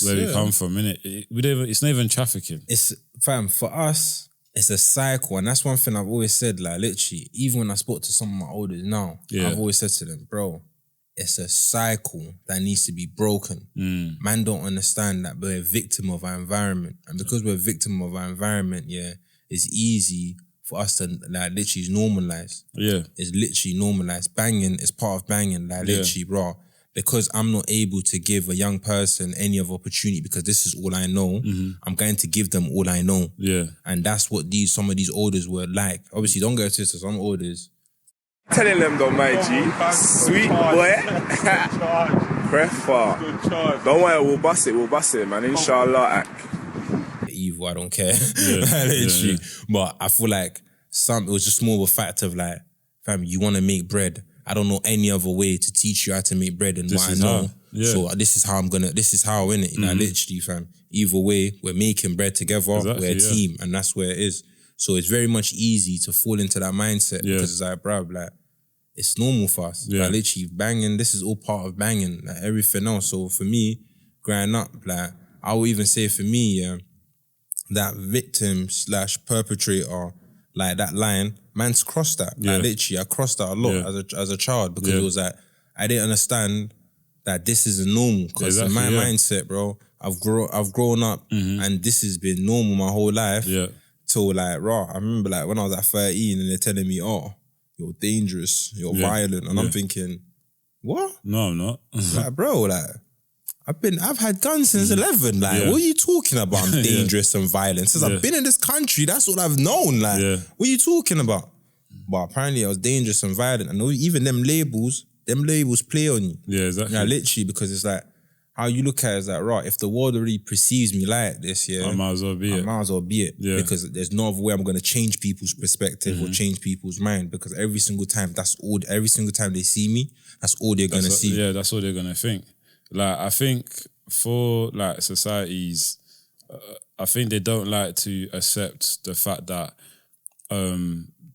where we come from, innit? It's not even trafficking. It's, fam, for us, it's a cycle. And that's one thing I've always said, like literally, even when I spoke to some of my elders now, I've always said to them, bro, it's a cycle that needs to be broken. Man don't understand that we're a victim of our environment. And because we're a victim of our environment, it's easy for us to like literally normalize. It's literally normalized. Banging is part of banging, like literally, bro. Because I'm not able to give a young person any other opportunity because this is all I know, I'm going to give them all I know. And that's what some of these orders were like. Obviously, don't go to some orders. Telling them though, my G. Sweet boy. Prefer. Don't worry, we'll bust it, man. Inshallah. Evil, I don't care. Literally. But I feel like it was just more of a fact of like, fam, you want to make bread. I don't know any other way to teach you how to make bread than what I know. So this is how innit? Like literally, fam. Either way, we're making bread together, we're a team, and that's where it is. So it's very much easy to fall into that mindset because it's like, bruv, like, it's normal for us. Like literally, banging, this is all part of banging, like everything else. So for me, growing up, like, I would even say for me, that victim/perpetrator, like that line, man's crossed that. Like literally, I crossed that a lot as a child because it was like, I didn't understand that this isn't normal. Because in my mindset, bro, I've grown up and this has been normal my whole life. Till like, I remember like when I was at 13 and they're telling me, oh, you're dangerous, you're violent. And I'm thinking, what? No, I'm not. Like, bro, like, I've had guns since 11. Like, what are you talking about? I'm dangerous and violent. Since I've been in this country, that's what I've known. Like, what are you talking about? But apparently I was dangerous and violent. And even them labels play on you. Yeah, exactly. Like, literally, because it's like, how you look at it is like, right, if the world already perceives me like this, I might as well be it. Yeah. Because there's no other way I'm going to change people's perspective or change people's mind, because every single time they see me, that's all they're going to see. Yeah, that's all they're going to think. Like, I think for like societies, I think they don't like to accept the fact that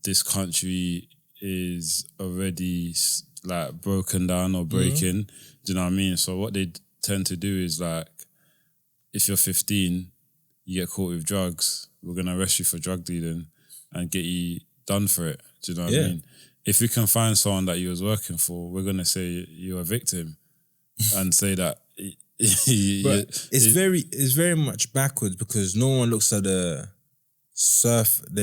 this country is already like broken down or breaking. Do you know what I mean? So what they tend to do is like, if you're 15, you get caught with drugs, we're going to arrest you for drug dealing and get you done for it. Do you know what I mean? If we can find someone that you was working for, we're going to say you're a victim and say that. But it's very much backwards because no one looks at the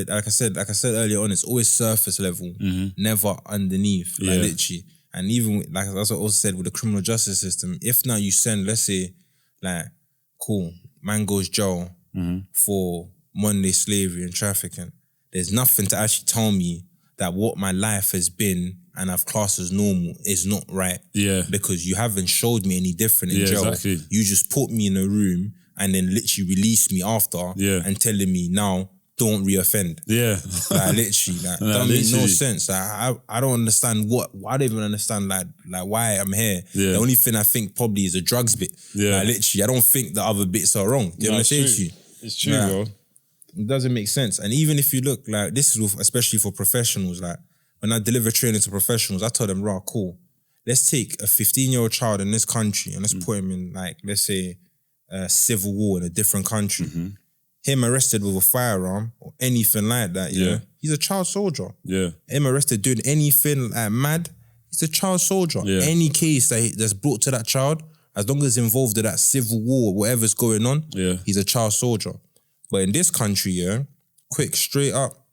like I said earlier on, it's always surface level, never underneath, like literally. And even, like I also said, with the criminal justice system, if now you send, let's say, like, cool, man goes jail for Monday slavery and trafficking, there's nothing to actually tell me that what my life has been and I've classed as normal is not right. Because you haven't showed me any different in jail. Exactly. You just put me in a room and then literally release me after and telling me now, don't reoffend. Like literally, like that makes no sense. Like, I don't understand I don't even understand like why I'm here. The only thing I think probably is a drugs bit. Like literally, I don't think the other bits are wrong. You know what I'm saying to you? It's true, bro. It doesn't make sense. And even if you look, like, this is especially for professionals, like when I deliver training to professionals, I tell them, right, cool, let's take a 15-year-old child in this country and let's put him in, like, let's say a civil war in a different country. Him arrested with a firearm or anything like that, he's a child soldier. Him arrested doing anything like mad, he's a child soldier. Any case that's brought to that child, as long as involved in that civil war, whatever's going on, he's a child soldier. But in this country, quick, straight up,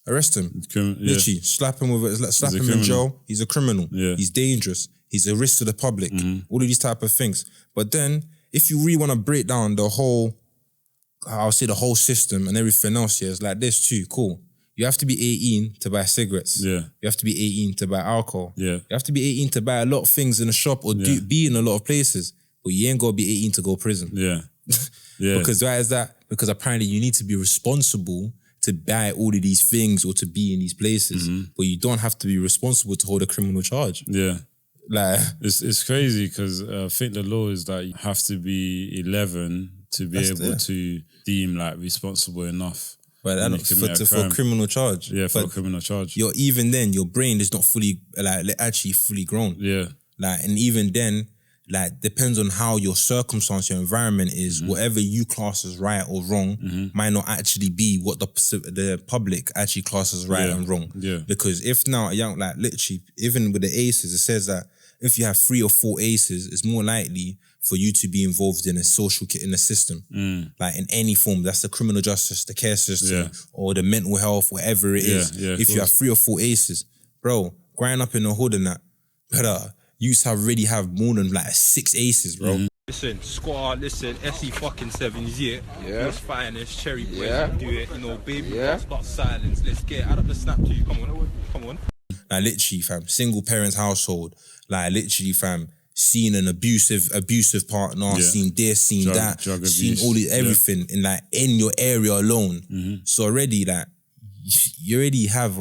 arrest him. Literally, slap him in jail. He's a criminal. He's dangerous. He's a risk to the public. All of these type of things. But then, if you really want to break down the whole system and everything else, it's like this too. Cool. You have to be 18 to buy cigarettes. You have to be 18 to buy alcohol. You have to be 18 to buy a lot of things in a shop or be in a lot of places. But you ain't got to be 18 to go to prison. Because why is that? Because apparently you need to be responsible to buy all of these things or to be in these places, but you don't have to be responsible to hold a criminal charge. Yeah. Like, It's crazy because I think the law is that you have to be 11 to be able to deem like responsible enough. but for a criminal charge. Yeah, for but a criminal charge. even then, your brain is not fully actually fully grown. Yeah. Like, and even then, like, depends on how your circumstance, your environment is. Whatever you class as right or wrong might not actually be what the public actually classes right and wrong. Yeah. Because if now a young, like, literally, even with the ACEs, it says that if you have 3 or 4 ACEs, it's more likely for you to be involved in a in a system, like in any form. That's the criminal justice, the care system, or the mental health, whatever it is. If you have 3 or 4 ACEs, bro, growing up in the hood and that, brother, you already have more than like 6 ACEs, bro. Listen, squad, listen, SE fucking 7s, yeah. What's finest, cherry boys, do it, you know, baby, but silence. Let's get add up the snap to you, come on. Like, literally, fam, single parents household, like, literally, fam, seen an abusive partner, seen this, seen drug seen abuse. all this, everything in your area alone. So already, like, you already have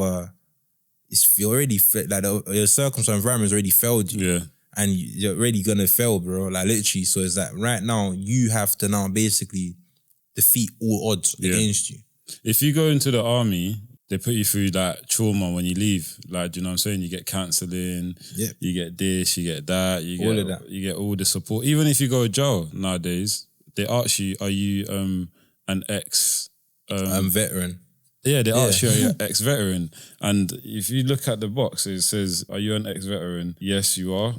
your circumstance environment's already failed you. Yeah. And you're already gonna fail, bro. Like, literally. So it's like right now you have to now basically defeat all odds against you. If you go into the army, they put you through like trauma when you leave. Like, do you know what I'm saying? You get counselling, you get this, you get that, you get all the support. Even if you go to jail nowadays, they ask you, are you an ex veteran? Yeah, they ask you, are you an ex-veteran? And if you look at the box, it says, are you an ex-veteran? Yes, you are.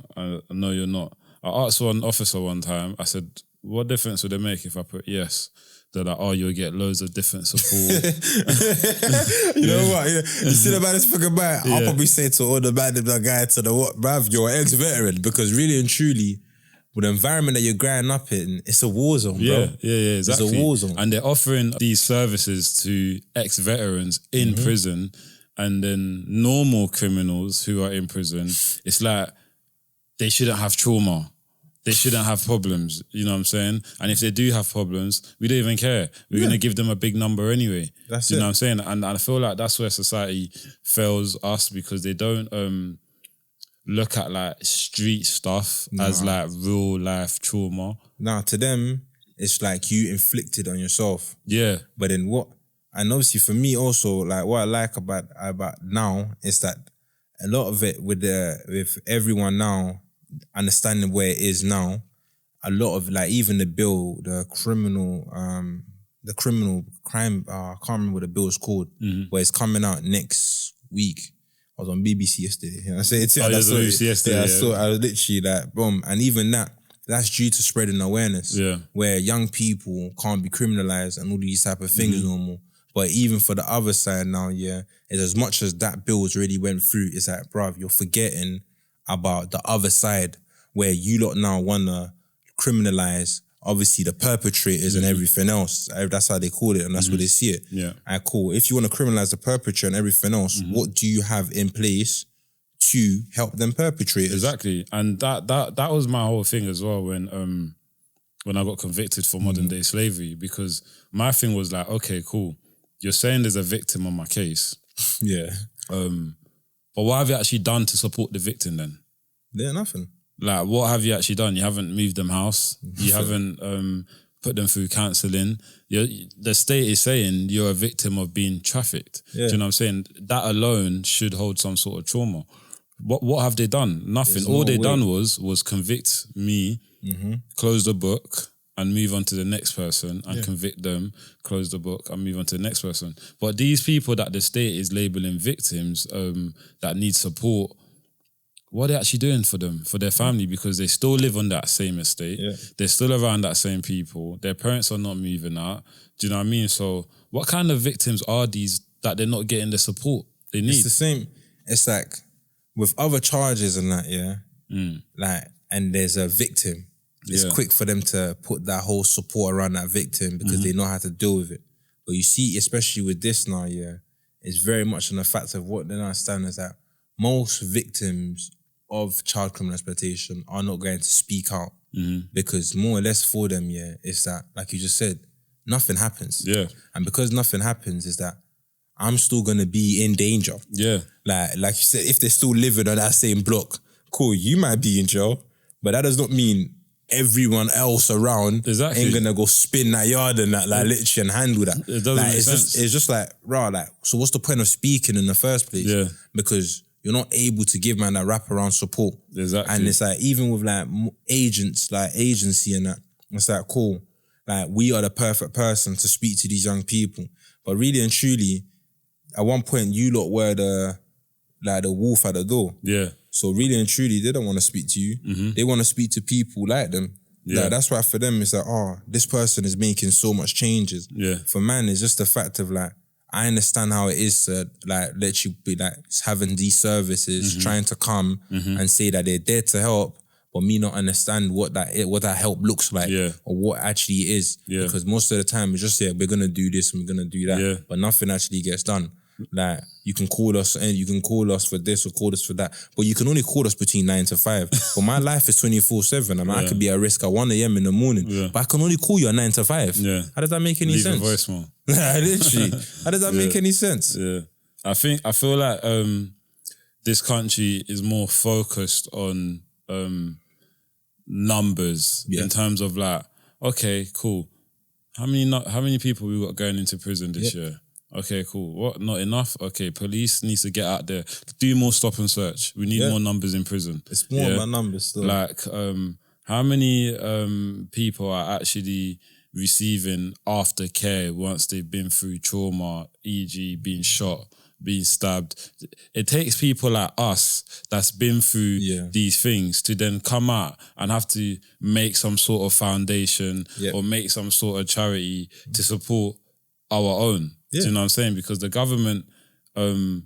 No, you're not. I asked one officer one time, I said, what difference would it make if I put yes? They're like, oh, you'll get loads of different support. You know what? You see the baddest fucking guy? I'll probably say to all the baddest guy to the what, bruv, you're an ex-veteran. Because really and truly, with the environment that you're growing up in, it's a war zone, bro. Yeah, exactly. It's a war zone. And they're offering these services to ex-veterans in prison, and then normal criminals who are in prison, it's like they shouldn't have trauma. They shouldn't have problems, you know what I'm saying? And if they do have problems, we don't even care. We're going to give them a big number anyway. That's you know what I'm saying? And I feel like that's where society fails us, because they don't look at like street stuff as like real life trauma. Nah, to them, it's like you inflicted on yourself. Yeah. But then what, and obviously for me also, like what I like about now is that a lot of it with everyone now understanding where it is now, a lot of like even the bill, the criminal crime, I can't remember what the bill is called, but it's coming out next week. I was on BBC yesterday. You know, I said it's BBC yesterday. I was literally like, boom. And even that's due to spreading awareness. Yeah. Where young people can't be criminalized and all these type of things normal. But even for the other side now, is as much as that bill's already went through, it's like, bruv, you're forgetting about the other side where you lot now want to criminalize obviously the perpetrators and everything else. That's how they call it, and that's what they see it. Yeah. Alright, cool. If you want to criminalize the perpetrator and everything else, what do you have in place to help them perpetrators? Exactly. And that was my whole thing as well when I got convicted for modern day slavery, because my thing was like, okay, cool. You're saying there's a victim on my case. Yeah. But what have you actually done to support the victim then? Yeah, nothing. Like, what have you actually done? You haven't moved them house. You haven't put them through counselling. The state is saying you're a victim of being trafficked. Yeah. Do you know what I'm saying? That alone should hold some sort of trauma. What have they done? Nothing. All they done was convict me, close the book, and move on to the next person, and convict them, close the book, and move on to the next person. But these people that the state is labelling victims that need support, what are they actually doing for them, for their family? Because they still live on that same estate. Yeah. They're still around that same people. Their parents are not moving out. Do you know what I mean? So what kind of victims are these that they're not getting the support they need? It's the same. It's like with other charges and that, like, and there's a victim. It's quick for them to put that whole support around that victim because they know how to deal with it. But you see, especially with this now, it's very much on the fact of what they don't understand is that most victims of child criminal exploitation are not going to speak out because more or less for them, it's that, like you just said, nothing happens. Yeah. And because nothing happens is that I'm still gonna be in danger. Yeah. Like you said, if they're still living on that same block, cool, you might be in jail, but that does not mean everyone else around ain't gonna go spin that yard and that, like, literally, and handle that. It doesn't make sense. It's just like, like, so what's the point of speaking in the first place? Yeah. Because you're not able to give man that wraparound support. Exactly. And it's like, even with like agents, like agency and that, it's like, cool, like, we are the perfect person to speak to these young people. But really and truly, at one point, you lot were the wolf at the door. Yeah. So really and truly, they don't want to speak to you. They want to speak to people like them. Yeah. Like, that's why for them, it's like, this person is making so much changes. Yeah. For man, it's just the fact of like, I understand how it is to like let you be like having these services, trying to come and say that they're there to help, but me not understand what that help looks like, or what actually is. Yeah. Because most of the time it's just, we're gonna do this and we're gonna do that, but nothing actually gets done. Like, you can call us and you can call us for this or call us for that, but you can only call us between 9 to 5. But my life is 24/7. I mean, I could be at risk at 1 a.m. in the morning, but I can only call you at 9 to 5. Yeah. How does that make any sense? Leave a voicemail. Literally. How does that make any sense? Yeah. I feel like this country is more focused on numbers in terms of like, okay, cool. How many people we got going into prison this year? Okay, cool. What? Not enough? Okay, police needs to get out there. Do more stop and search. We need more numbers in prison. It's more about numbers still. Like, how many people are actually receiving aftercare once they've been through trauma, e.g. being shot, being stabbed? It takes people like us that's been through these things to then come out and have to make some sort of foundation or make some sort of charity to support our own. Do you know what I'm saying? Because the government, the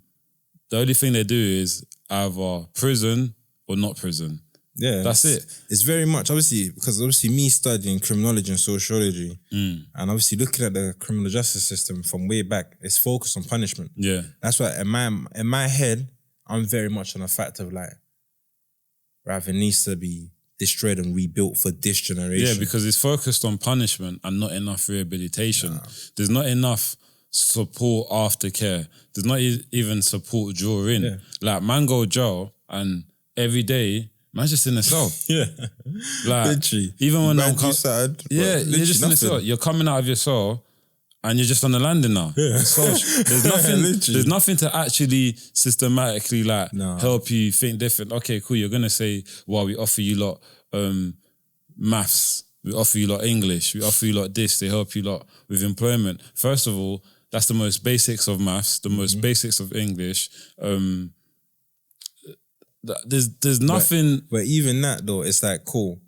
only thing they do is either prison or not prison. Yeah. That's it. It's very much, obviously, because me studying criminology and sociology, and obviously looking at the criminal justice system from way back, it's focused on punishment. Yeah. That's why in my head, I'm very much on the fact of like, rather, it needs to be destroyed and rebuilt for this generation. Yeah, because it's focused on punishment and not enough rehabilitation. There's not enough support aftercare. There's not even support during. Yeah. Like, man go jail and every day, man's just in the cell. Like, literally. even when I'm you're just in the cell. You're coming out of your cell and you're just on the landing now. Yeah. So there's nothing to actually systematically help you think different. Okay, cool. You're gonna say, well, we offer you lot maths, we offer you lot English, we offer you lot this, they help you lot with employment. First of all, that's the most basics of maths, the most basics of English. There's nothing. But even that though, it's like, cool.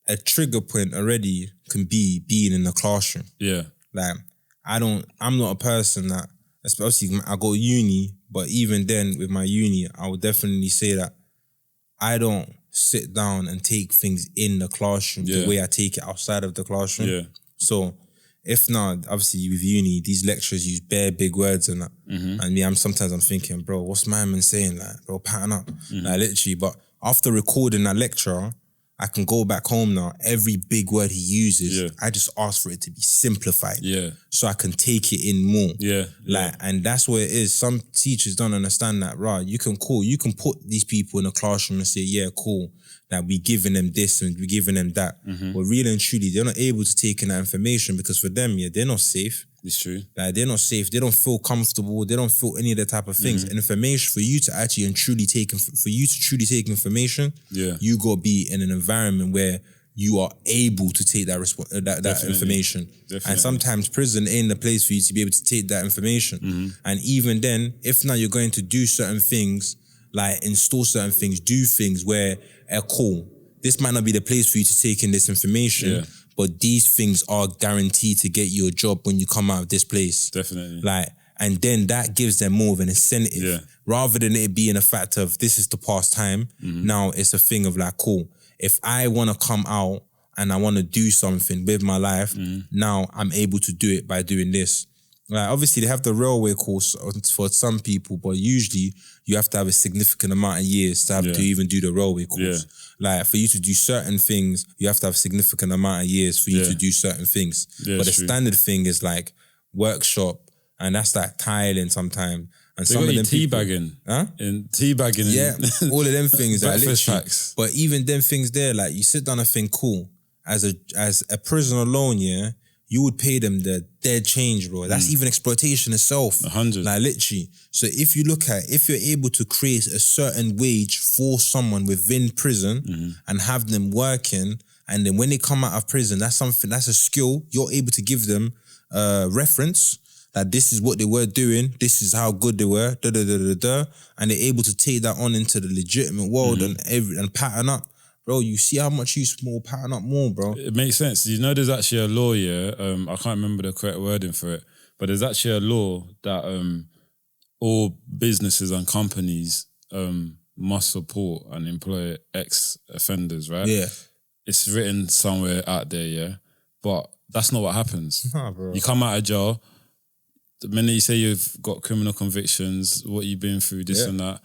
A trigger point already can be being in the classroom. Yeah. Like, I'm not a person that, especially I go uni, but even then with my uni, I would definitely say that I don't sit down and take things in the classroom the way I take it outside of the classroom. Yeah. So if not, obviously with uni, these lecturers use bare big words and that. And me, I'm thinking, bro, what's my man saying? Like, bro, pattern up. Like, literally. But after recording that lecture, I can go back home now. Every big word he uses, I just ask for it to be simplified. Yeah. So I can take it in more. Yeah. Like, and that's where it is. Some teachers don't understand that, right? You can put these people in a classroom and say, yeah, cool, that we giving them this and we giving them that. But really and truly, they're not able to take in that information because for them, they're not safe. It's true. Like, they're not safe. They don't feel comfortable. They don't feel any of that type of things. Information for you to actually and truly take information. Yeah. You gotta be in an environment where you are able to take that information. Definitely. And sometimes prison ain't the place for you to be able to take that information. And even then, if not, you're going to do certain things, like install certain things, do things where, cool, this might not be the place for you to take in this information. But these things are guaranteed to get you a job when you come out of this place. Definitely. Like, and then that gives them more of an incentive. Yeah. Rather than it being a fact of this is the past time, now it's a thing of like, cool, if I want to come out and I want to do something with my life, now I'm able to do it by doing this. Like, obviously they have the railway course for some people, but usually you have to have a significant amount of years to have to even do the railway course. Like, for you to do certain things, you have to have a significant amount of years for you to do certain things. But the standard thing is like workshop, and that's like tiling sometimes. And They some got of you them people, teabagging. huh? In teabagging. Yeah, all of them things. Like, Breakfast literally. packs. But even them things there, like you sit down and think, cool. As a prison alone, yeah, you would pay them the dead change, bro. That's even exploitation itself. 100. Like literally. So if you look at, if you're able to create a certain wage for someone within prison and have them working, and then when they come out of prison, that's a skill. You're able to give them reference that this is what they were doing, this is how good they were, and they're able to take that on into the legitimate world and pattern up. Bro, you see how much you small pattern up more, bro. It makes sense. You know, there's actually a law, yeah. I can't remember the correct wording for it, but there's actually a law that all businesses and companies must support and employ ex-offenders, right? Yeah. It's written somewhere out there, yeah. But that's not what happens. Nah, bro. You come out of jail, the minute you say you've got criminal convictions, what you've been through, this and that,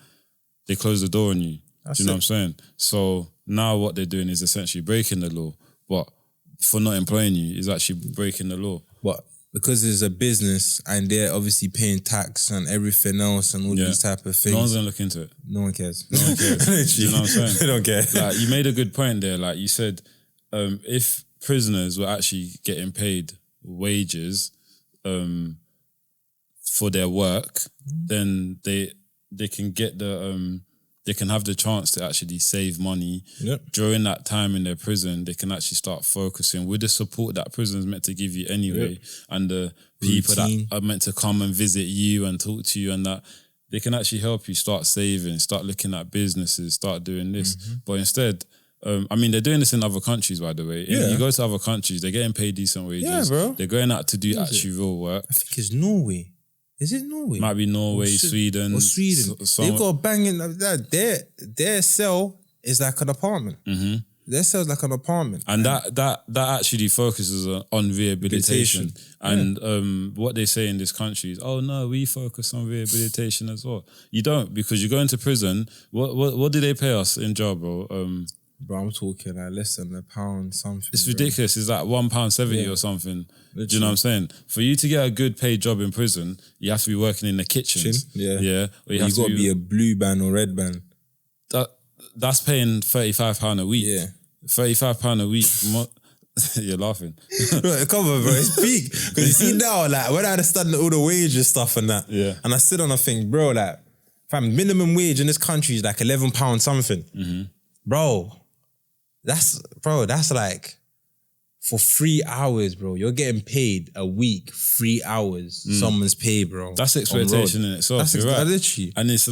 they close the door on you. Do you know what I'm saying? So now what they're doing is essentially breaking the law. But for not employing you is actually breaking the law. But because it's a business and they're obviously paying tax and everything else and all these type of things. No one's gonna look into it. No one cares. No one cares. Do you know what I'm saying? They don't care. Like, you made a good point there. Like you said, if prisoners were actually getting paid wages for their work, then they can get they can have the chance to actually save money. During that time in their prison, they can actually start focusing with the support that prison is meant to give you anyway, and the people that are meant to come and visit you and talk to you and that, they can actually help you start saving, start looking at businesses, start doing this. But instead, I mean, they're doing this in other countries, by the way. You go to other countries, they're getting paid decent wages. Yeah, bro. They're going out to do actually real work. I think it's Norway. Is it Norway? Might be Norway, Sweden. Or Sweden. They've got a banging that. Their cell is like an apartment. Their cell is like an apartment. And that actually focuses on rehabilitation. And what they say in this country is, oh no, we focus on rehabilitation as well. You don't, because you go into prison. What do they pay us in jail, bro? Bro, I'm talking like less than £1 something. It's ridiculous. It's like £1.70 or something. Literally. Do you know what I'm saying? For you to get a good paid job in prison, you have to be working in the kitchens. Yeah. Or you got to be a blue band or red band. That's paying £35 a week. Yeah. £35 a week. You're laughing. Bro, come on, bro. It's peak. Because you see now, like, when I understand all the wages stuff and that, and I sit on a thing, bro, like, fam, minimum wage in this country is like £11 something. Bro, that's like for 3 hours, bro. You're getting paid a week, 3 hours. Someone's paid, bro. That's exploitation in itself. That's right. Literally. And it's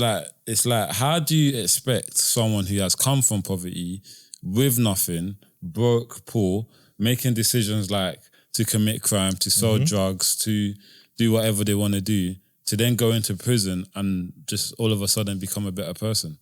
like, how do you expect someone who has come from poverty with nothing, broke, poor, making decisions like to commit crime, to sell drugs, to do whatever they want to do, to then go into prison and just all of a sudden become a better person?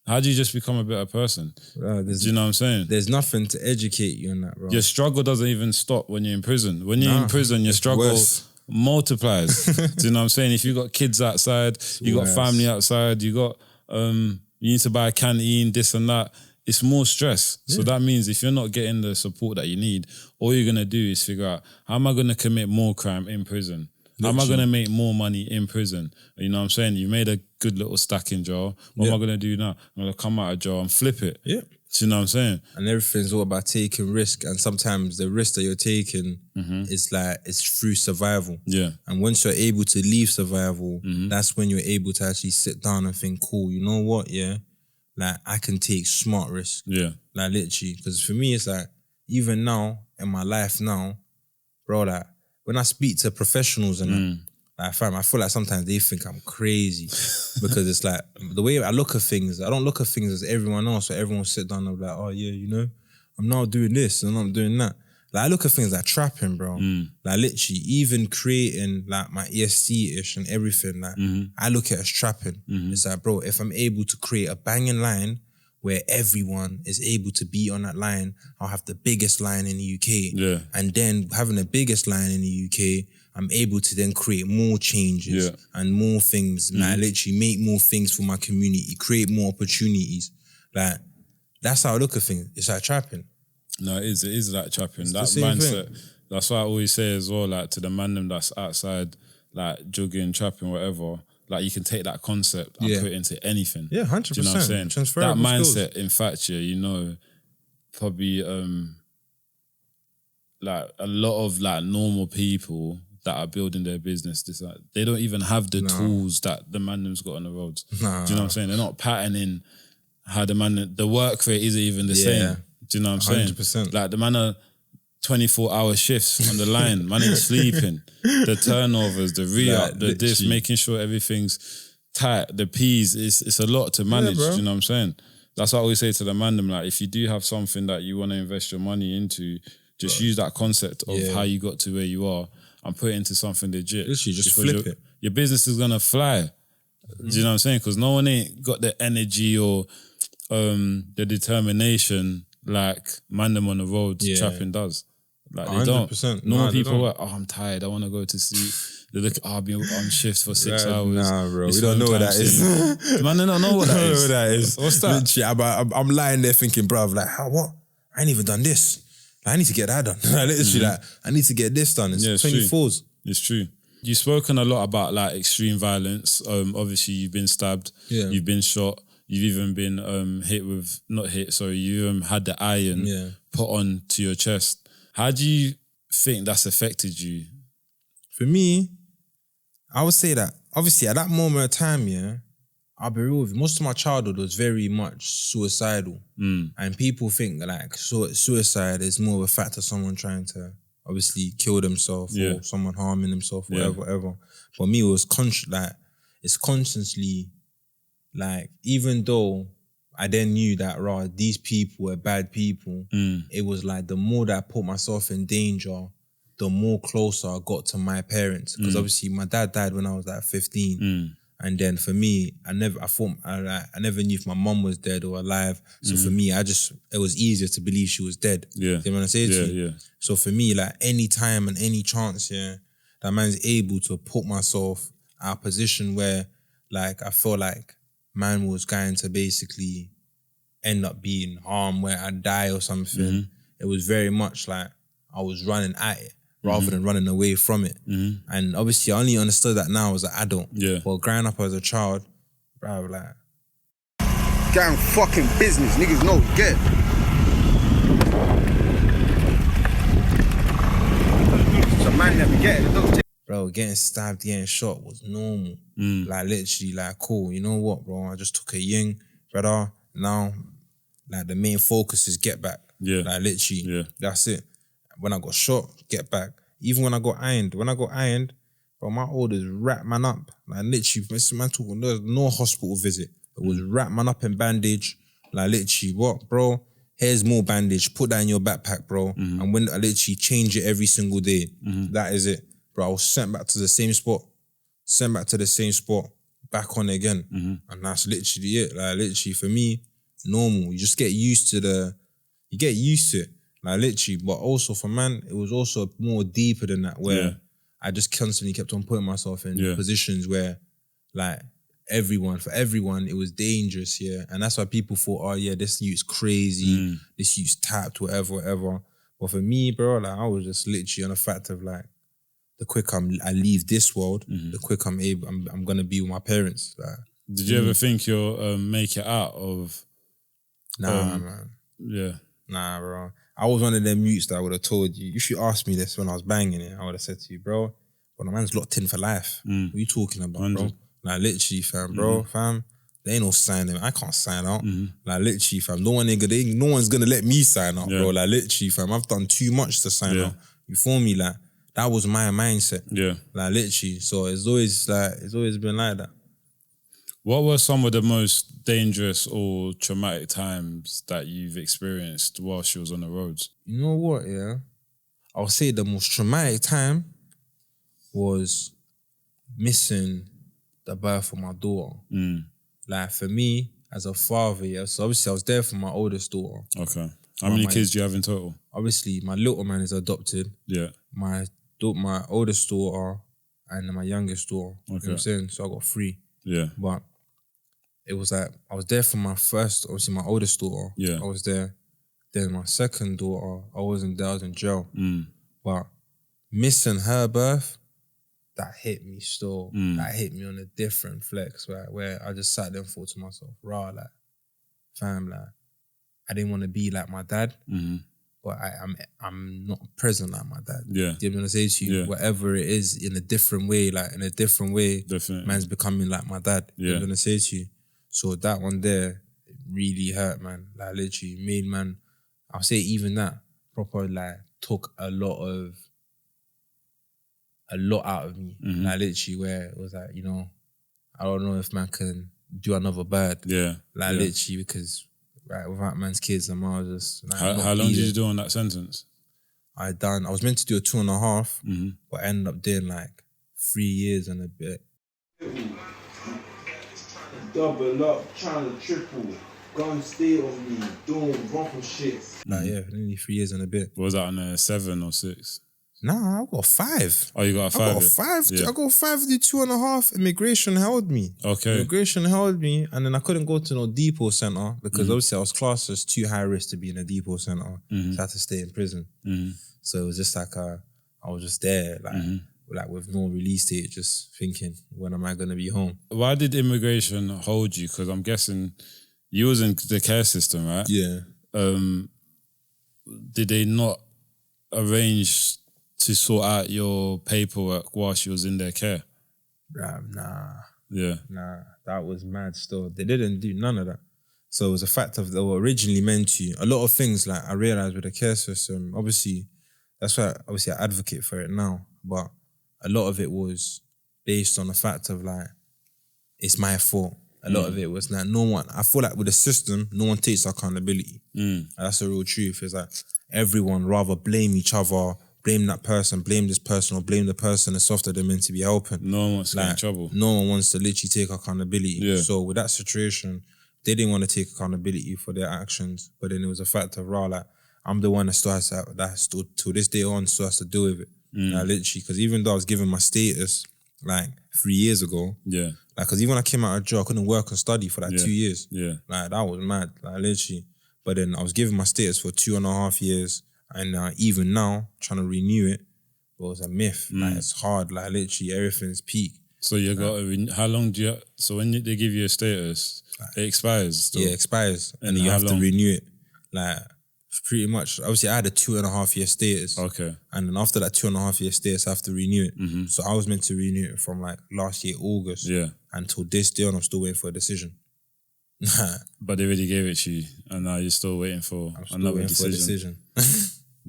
How do you just become a better person? Bro, do you know what I'm saying? There's nothing to educate you on that, bro. Your struggle doesn't even stop when you're in prison. When you're in prison, your struggle multiplies. Do you know what I'm saying? If you got kids outside, you got family outside, you got you need to buy a canteen, this and that, it's more stress. So that means if you're not getting the support that you need, all you're gonna do is figure out, how am I gonna commit more crime in prison? How am I going to make more money in prison? You know what I'm saying? You made a good little stack in jail. What am I going to do now? I'm going to come out of jail and flip it. Yeah. Do you know what I'm saying? And everything's all about taking risk. And sometimes the risk that you're taking is like, it's through survival. Yeah. And once you're able to leave survival, that's when you're able to actually sit down and think, cool, you know what? Yeah. Like, I can take smart risk. Yeah. Like, literally. Because for me, it's like, even now, in my life now, bro, like, when I speak to professionals and that, like, fam, I feel like sometimes they think I'm crazy because it's like the way I look at things, I don't look at things as everyone else. So everyone sit down and be like, oh yeah, you know, I'm now doing this and I'm doing that. Like, I look at things like trapping, bro. Like, literally, even creating like my ESC-ish and everything, like I look at it as trapping. It's like, bro, if I'm able to create a banging line where everyone is able to be on that line, I'll have the biggest line in the UK. Yeah. And then having the biggest line in the UK, I'm able to then create more changes and more things. Like, literally make more things for my community, create more opportunities. Like, that's how I look at things. It's like trapping. No, it is like trapping. That mindset, that's what I always say as well, like, to the man them that's outside, like jogging, trapping, whatever, like you can take that concept and put it into anything. Yeah, 100%. Do you know what I'm saying? That Transferable mindset, skills. in fact, yeah, you know, probably like a lot of like normal people that are building their business, they don't even have the tools that the man them's got on the roads. Nah. Do you know what I'm saying? They're not patterning how the work rate isn't even the same. Do you know what I'm saying? 100%. Like the man are 24-hour shifts on the line. Man ain't sleeping. The turnovers, the re-up, the this, making sure everything's tight. The P's, it's a lot to manage. Do you know what I'm saying? That's what I always say to the man, like, if you do have something that you want to invest your money into, just use that concept of how you got to where you are and put it into something legit. Literally, just flip it. Your business is going to fly. Do you know what I'm saying? Because no one ain't got the energy or the determination like man them on the road trapping does. Like they 100%. don't. Normal people are, I'm tired, I want to go to sleep. They look, I'll be on shift for 6 hours. Nah, bro, It's we don't know what that is. Man, they don't know what that is. What that is. What's that? Literally, I'm lying there thinking, bruv, like, how, what? I ain't even done this. I need to get that done. Literally, like, I need to get this done. It's 24s. It's true. You've spoken a lot about like extreme violence. Obviously, you've been stabbed. You've been shot. You've even been you had the iron put on to your chest. How do you think that's affected you? For me, I would say that, obviously, at that moment of time, I'll be real with you, most of my childhood was very much suicidal. And people think like suicide is more of a fact of someone trying to obviously kill themselves or someone harming themselves, whatever. But me, it was it's constantly like, even though I then knew that, these people were bad people, it was like the more that I put myself in danger, the more closer I got to my parents. Because obviously my dad died when I was like 15. And then for me, I never knew if my mum was dead or alive. So for me, it was easier to believe she was dead. You know what I say to you? So for me, like any time and any chance, that man's able to put myself at a position where like I feel like man was going to basically end up being harmed, where I'd die or something. It was very much like I was running at it rather than running away from it. And obviously I only understood that now as an adult. But growing up as a child, bro, like, gang fucking business, niggas know, get it. So man never get it. Bro, getting stabbed, getting shot was normal. Like literally, like, cool, you know what, bro? I just took a ying, brother. Now, like the main focus is get back. Like literally, that's it. When I got shot, get back. Even when I got ironed, bro, my orders wrap man up. Like literally, man talking, there was no hospital visit. It was wrap man up in bandage. Like literally, what, bro? Here's more bandage. Put that in your backpack, bro. And when I literally change it every single day, that is it. Bro, I was sent back to the same spot. Back on again. And that's literally it. Like literally, for me, normal. You just get used to it. Like literally, but also for man, it was also more deeper than that, where I just constantly kept on putting myself in positions where, like, for everyone, it was dangerous, and that's why people thought, this youth's crazy, this youth's tapped, whatever. But for me, bro, like, I was just literally on the fact of like, the quicker I leave this world, the quicker I'm gonna be with my parents. Like, did you ever think you'll make it out of? Nah, man. Yeah. Nah, bro. I was one of them mutes that I would have told you. If you asked me this when I was banging it, I would have said to you, bro, the man's locked in for life. What are you talking about, 100. bro? Like, literally, fam, there ain't no signing. I can't sign out. Like, literally, fam, no one's gonna let me sign out, bro. Like, literally, fam, I've done too much to sign out. You feel me? Like, that was my mindset. Like, literally. So it's always been like that. What were some of the most dangerous or traumatic times that you've experienced whilst you was on the roads? You know what, I'll say the most traumatic time was missing the birth of my daughter. Like, for me, as a father, so obviously I was there for my oldest daughter. Okay. How many kids do you have in total? Obviously, my little man is adopted. My oldest daughter and my youngest daughter. You know what I'm saying? So I got 3. But it was like, I was there for my first, obviously my oldest daughter. I was there. Then my second daughter, I wasn't there, I was in jail. But missing her birth, that hit me still. That hit me on a different flex, right? Where I just sat there and thought to myself, like, fam, like, I didn't want to be like my dad, but I'm not present like my dad. Yeah. Do you know what I'm saying to you? Yeah. Whatever it is, in a different way, Definitely. man's becoming like my dad. Yeah. You know what I'm saying to you? So that one there really hurt, man. Like literally made, man, I'll say even that proper like took a lot out of me. Like literally where it was like, you know, I don't know if man can do another bird. Yeah. Like literally because right, without man's kids, and I was just like, How long did you do on that sentence? I was meant to do a 2.5, but I ended up doing like 3 years and a bit. Double up, trying to triple, go and stay on me, doing rough shit. Like nearly 3 years and a bit. Was that on a 7 or 6? Nah, I got 5. Oh, you got a 5? I got a 5. Yeah. I got 5 to 2.5. Immigration held me. Okay. Immigration held me, and then I couldn't go to no depot center because obviously I was classed as too high risk to be in a depot center. So I had to stay in prison. So it was just like I was just there, like with no release date, just thinking, when am I gonna be home? Why did immigration hold you? Because I'm guessing you was in the care system, right? Yeah. Did they not arrange to sort out your paperwork whilst you was in their care? Nah. Yeah. Nah, that was mad still. They didn't do none of that. So it was a fact of they were originally meant to. A lot of things, like I realised with the care system, obviously, that's why obviously I advocate for it now, but a lot of it was based on the fact of like, it's my fault. A lot of it was like I feel like with the system, no one takes accountability. And that's the real truth. It's like everyone rather blame each other, blame that person, blame this person, or blame the person that's softer they're meant to be helping. No one wants to get in trouble. No one wants to literally take accountability. Yeah. So with that situation, they didn't want to take accountability for their actions, but then it was a fact of like, I'm the one that still to this day on still has to deal with it. Like literally, because even though I was given my status like 3 years ago, like because even when I came out of jail, I couldn't work and study for like 2 years. Yeah. Like that was mad, like literally. But then I was given my status for 2.5 years, and even now trying to renew it, it was a myth. Like it's hard. Like literally, everything's peak. So you got how long do you? So when they give you a status, it expires. Still. Yeah, it expires, and then how you have long? to renew it. Like pretty much. Obviously, I had a 2.5 year status. Okay. And then after that 2.5 year status, I have to renew it. So I was meant to renew it from like last year August. Yeah. Until this day, and I'm still waiting for a decision. But they already gave it to you, and now you're still waiting for another decision.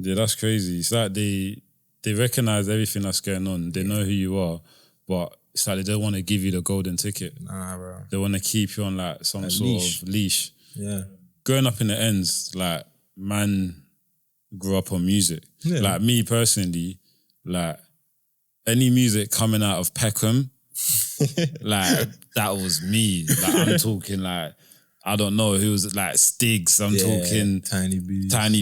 Yeah, that's crazy. It's like they recognize everything that's going on. They know who you are, but it's like they don't want to give you the golden ticket. Nah, bro. They want to keep you on like some sort of leash. Yeah. Growing up in the ends, like man grew up on music. Yeah. Like me personally, like any music coming out of Peckham, like that was me. Like I'm talking like, I don't know who was like Stigs. I'm talking Tiny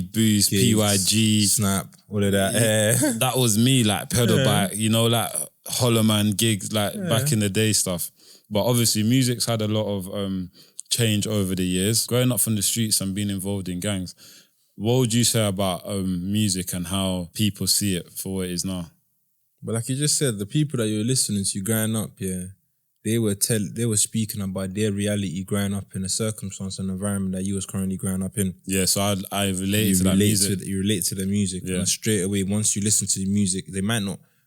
Boost, PYG, Snap, all of that. That was me, like pedal bike, you know, like Hollow Man gigs, like back in the day stuff. But obviously music's had a lot of change over the years. Growing up from the streets and being involved in gangs, what would you say about music and how people see it for what it is now? But like you just said, the people that you're listening to growing up, they were speaking about their reality growing up in a circumstance and environment that you was currently growing up in. Yeah, so I relate to that music. You relate to the music. Yeah. And straight away, once you listen to the music,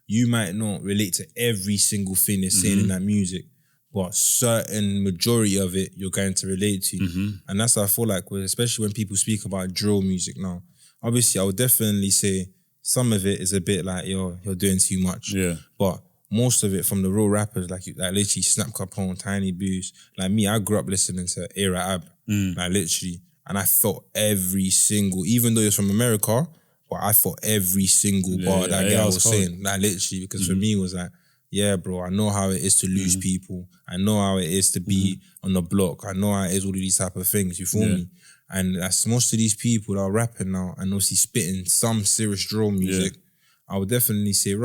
you might not relate to every single thing they're saying in that music, but certain majority of it you're going to relate to. And that's what I feel like, especially when people speak about drill music now. Obviously, I would definitely say some of it is a bit like, you're doing too much. Yeah. But most of it from the real rappers, like literally Snap Capone, Tiny Boost. Like me, I grew up listening to A-Rap, like literally. And I felt every single, even though it's from America, but I felt every single bar that guy was saying. Like literally, because for me it was like, yeah, bro, I know how it is to lose people. I know how it is to be on the block. I know how it is, all of these type of things, you feel me? And that's most of these people that are rapping now and obviously spitting some serious drill music, I would definitely say,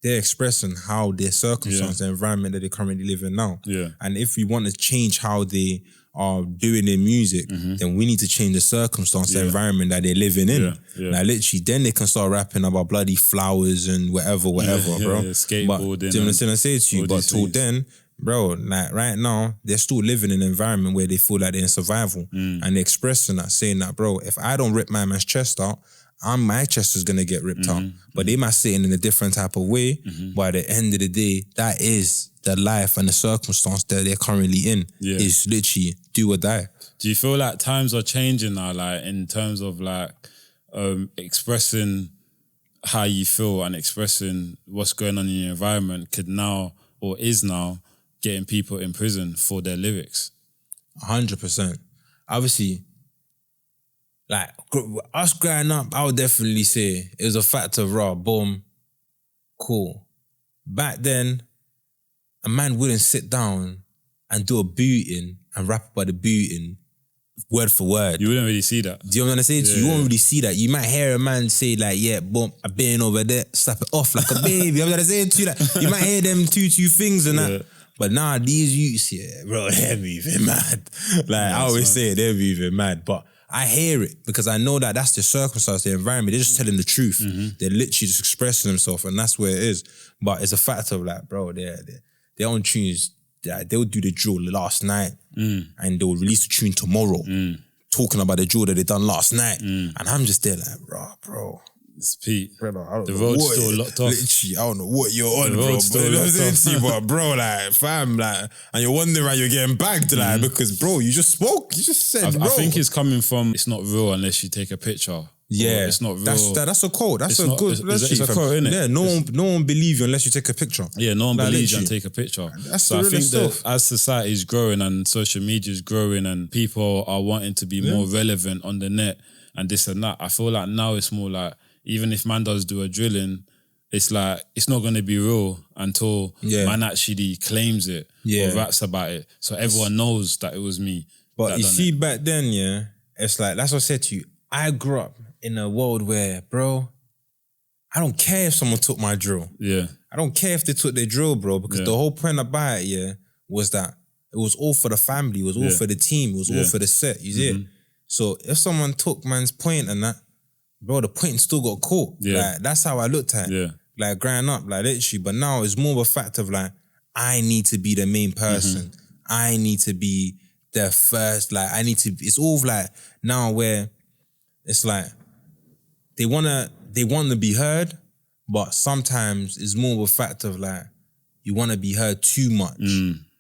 they're expressing how their circumstance, the environment that they currently live in now. Yeah. And if we want to change how they are doing their music, then we need to change the circumstance, the environment that they're living in. Like literally, then they can start rapping about bloody flowers and whatever, bro. Skateboarding. But do you understand what I say to you? But till then, bro, like right now, they're still living in an environment where they feel like they're in survival. And they're expressing that, saying that, bro, if I don't rip my man's chest out, my chest is gonna get ripped out. But they might say it in a different type of way. But at the end of the day, that is the life and the circumstance that they're currently in. Is literally do or die. Do you feel like times are changing now, like in terms of like expressing how you feel and expressing what's going on in your environment could now or is now getting people in prison for their lyrics? 100%. Obviously, like us growing up, I would definitely say it was a fact of raw, boom, cool. Back then, a man wouldn't sit down and do a booting and rap about the booting word for word. You wouldn't really see that. Do you know what I'm saying? You won't really see that. You might hear a man say like, yeah, boom, I've been over there, slap it off like a baby. You know what I'm saying to you? Like, you might hear them two things and that. But nah, these youths, bro, they're moving mad. Like I always say, they're moving mad. But I hear it because I know that that's the circumstance, the environment. They're just telling the truth. They're literally just expressing themselves, and that's where it is. But it's a fact of like, bro, they're on tunes. They'll do the drill last night and they'll release the tune tomorrow, talking about the drill that they done last night. And I'm just there like, bro. It's Pete. Brother, I don't the know road's what still locked off. Literally, I don't know what you're on, The bro. road's still But, locked off. but bro, like, fam, like, and you're wondering why you're getting bagged, like, because, bro, you just spoke. You just said, bro. I think it's coming from, it's not real unless you take a picture. Yeah, it's not real. That's a quote. That's It's a not- good. it's a quote, innit? Yeah, no one believes you unless you take a picture. Yeah, no one Like, believes you and literally. take a picture. That's so the I think realest that stuff. as society is growing and social media is growing and people are wanting to be more relevant on the net and this and that, I feel like now it's more like, even if man does do a drilling, it's like, it's not going to be real until man actually claims it or raps about it. So everyone knows that it was me. But you see, back then, it's like, that's what I said to you. I grew up in a world where, bro, I don't care if someone took my drill. Yeah. I don't care if they took their drill, bro, because the whole point about it, was that it was all for the family, it was all for the team, it was all for the set, you see it? So if someone took man's point and that, bro, the point still got caught. Like, that's how I looked at it. Like, growing up, like, literally. But now it's more of a fact of, like, I need to be the main person. I need to be the first. Like, I need to... It's all, like, now where it's, like, they want to be heard, but sometimes it's more of a fact of, like, you want to be heard too much.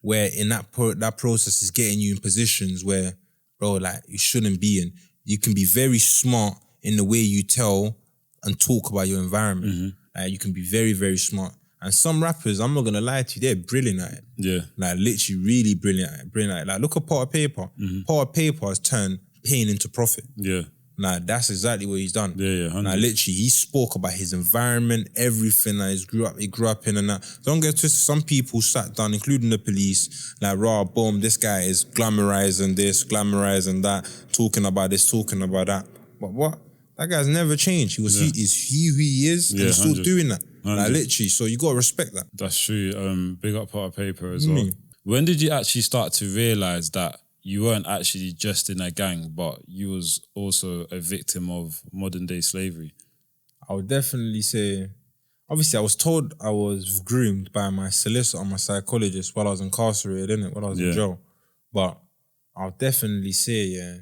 Where in that process is getting you in positions where, bro, like, you shouldn't be in. You can be very smart in the way you tell and talk about your environment. You can be very, very smart. And some rappers, I'm not going to lie to you, they're brilliant at it. Yeah. Like, literally really brilliant at it. Like, look at Pot of Paper. Pot of Paper has turned pain into profit. Yeah. Like, that's exactly what he's done. Yeah, 100%. Like, literally, he spoke about his environment, everything that he grew up in and that. Don't get twisted, some people sat down, including the police, like, raw, boom, this guy is glamorizing this, glamorizing that, talking about this, talking about that. But what? That guy's never changed. He is who he is, and he's still 100. doing that. 100. Like, literally, so you gotta respect that. That's true. Big up Pot of Paper as well. When did you actually start to realise that you weren't actually just in a gang, but you was also a victim of modern day slavery? I would definitely say, obviously I was told I was groomed by my solicitor and my psychologist while I was incarcerated, innit? While I was in jail. But I'll definitely say,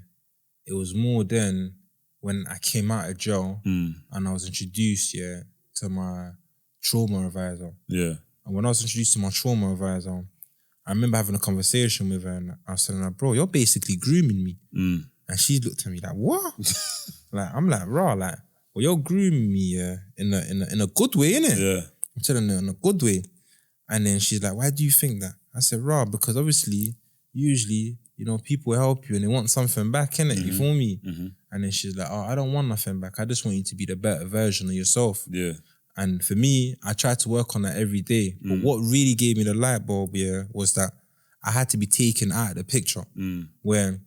it was more then when I came out of jail and I was introduced, to my trauma advisor. Yeah. And when I was introduced to my trauma advisor, I remember having a conversation with her and I was telling her, bro, you're basically grooming me. And she looked at me like, what? Like, I'm like, raw, like, well, you're grooming me in a good way, innit? Yeah. I'm telling her in a good way. And then she's like, why do you think that? I said, raw, because obviously, usually, you know, people help you and they want something back, innit? You feel me? And then she's like, oh, I don't want nothing back. I just want you to be the better version of yourself. Yeah. And for me, I tried to work on that every day. But what really gave me the light bulb, was that I had to be taken out of the picture. Where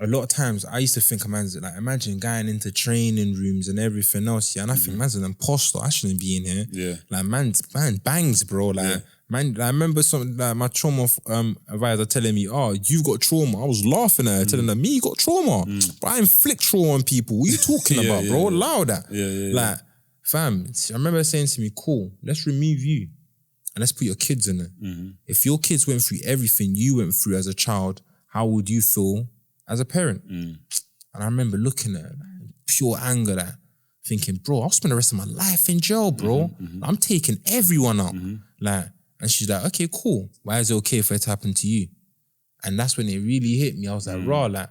a lot of times I used to think, like, imagine going into training rooms and everything else, and I think, man's an imposter. I shouldn't be in here. Yeah. Like, man bangs, bro. Like, Man, I remember something like my trauma advisor telling me, "Oh, you've got trauma." I was laughing at her, telling her, "Me, you got trauma, but I inflict trauma on people. What are you talking about, bro? Allow that." Like, fam, I remember saying to me, "Cool, let's remove you and let's put your kids in it. If your kids went through everything you went through as a child, how would you feel as a parent?" And I remember looking at her, like, pure anger, like, thinking, bro, I'll spend the rest of my life in jail, bro. I'm taking everyone out. Like, and she's like, okay, cool. Why is it okay for it to happen to you? And that's when it really hit me. I was like, raw, like,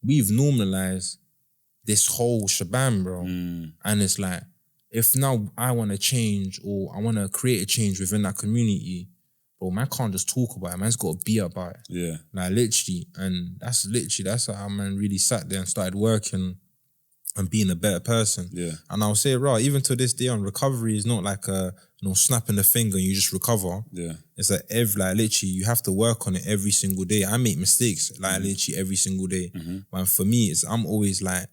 we've normalized this whole shebang, bro. And it's like, if now I want to change or I want to create a change within that community, bro, man can't just talk about it. Man's got to be about it. Yeah. Like, literally. And that's how man really sat there and started working and being a better person. Yeah. And I'll say, right, even to this day on, recovery is not like a, snapping the finger and you just recover. Yeah. It's like literally you have to work on it every single day. I make mistakes like literally every single day. But for me, I'm always like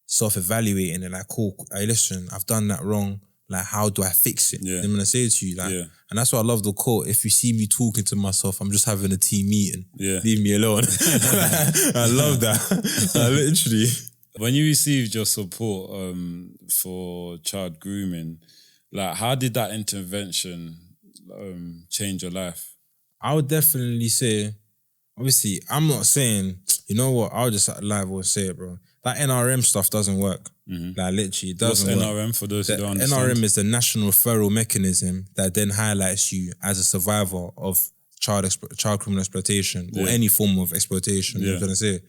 self-evaluating it, like, cool, hey, listen, I've done that wrong. Like, how do I fix it? I'm gonna say it to you. Like, and that's why I love the quote. If you see me talking to myself, I'm just having a team meeting. Leave me alone. I love that. Literally. When you received your support for child grooming, like, how did that intervention change your life? I would definitely say, obviously, I'm not saying, you know what, I'll just live or say it, bro. That NRM stuff doesn't work. Like, literally, it doesn't work. What's NRM for those who don't understand? NRM is the national referral mechanism that then highlights you as a survivor of child criminal exploitation or any form of exploitation, you know what I'm saying?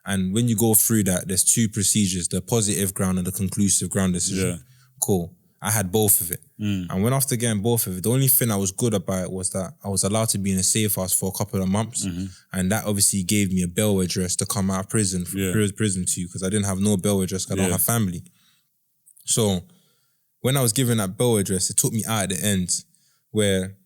And when you go through that, there's two procedures, the positive ground and the conclusive ground decision. Cool. I had both of it. And when after getting both of it, the only thing that was good about it was that I was allowed to be in a safe house for a couple of months. And that obviously gave me a bail address to come out of prison, prison to, because I didn't have no bail address because I don't have family. So when I was given that bail address, it took me out at the end where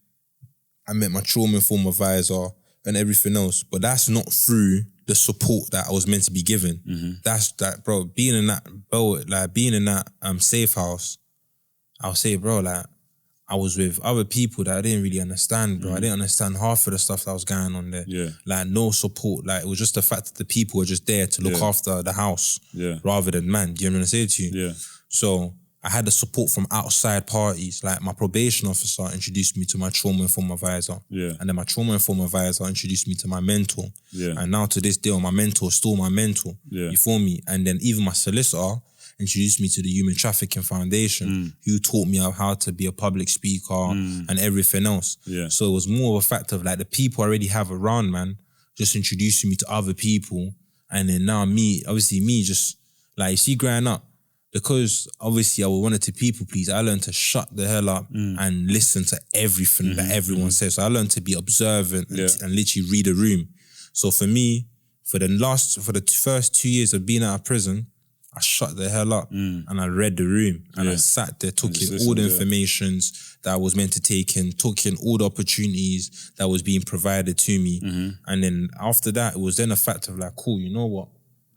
I met my trauma-informed advisor and everything else. But that's not through the support that I was meant to be given. That's that, bro, being in that safe house, I'll say, bro, like, I was with other people that I didn't really understand, bro. I didn't understand half of the stuff that was going on there. Like, no support. Like, it was just the fact that the people were just there to look after the house rather than man. Do you know what I'm saying to you? So I had the support from outside parties. Like, my probation officer introduced me to my trauma-informed advisor. And then my trauma-informed advisor introduced me to my mentor. And now to this day, my mentor is still my mentor. You feel me? And then even my solicitor introduced me to the Human Trafficking Foundation, who taught me how to be a public speaker and everything else. So it was more of a fact of like the people I already have around, man, just introducing me to other people. And then now me just, like, you see, growing up, because obviously I wanted to people please, I learned to shut the hell up and listen to everything that everyone says. So I learned to be observant and literally read a room. So for me, for the first 2 years of being out of prison, I shut the hell up and I read the room and I sat there, took in all the informations that I was meant to take in, took in all the opportunities that was being provided to me. And then after that, it was then a fact of like, cool, you know what?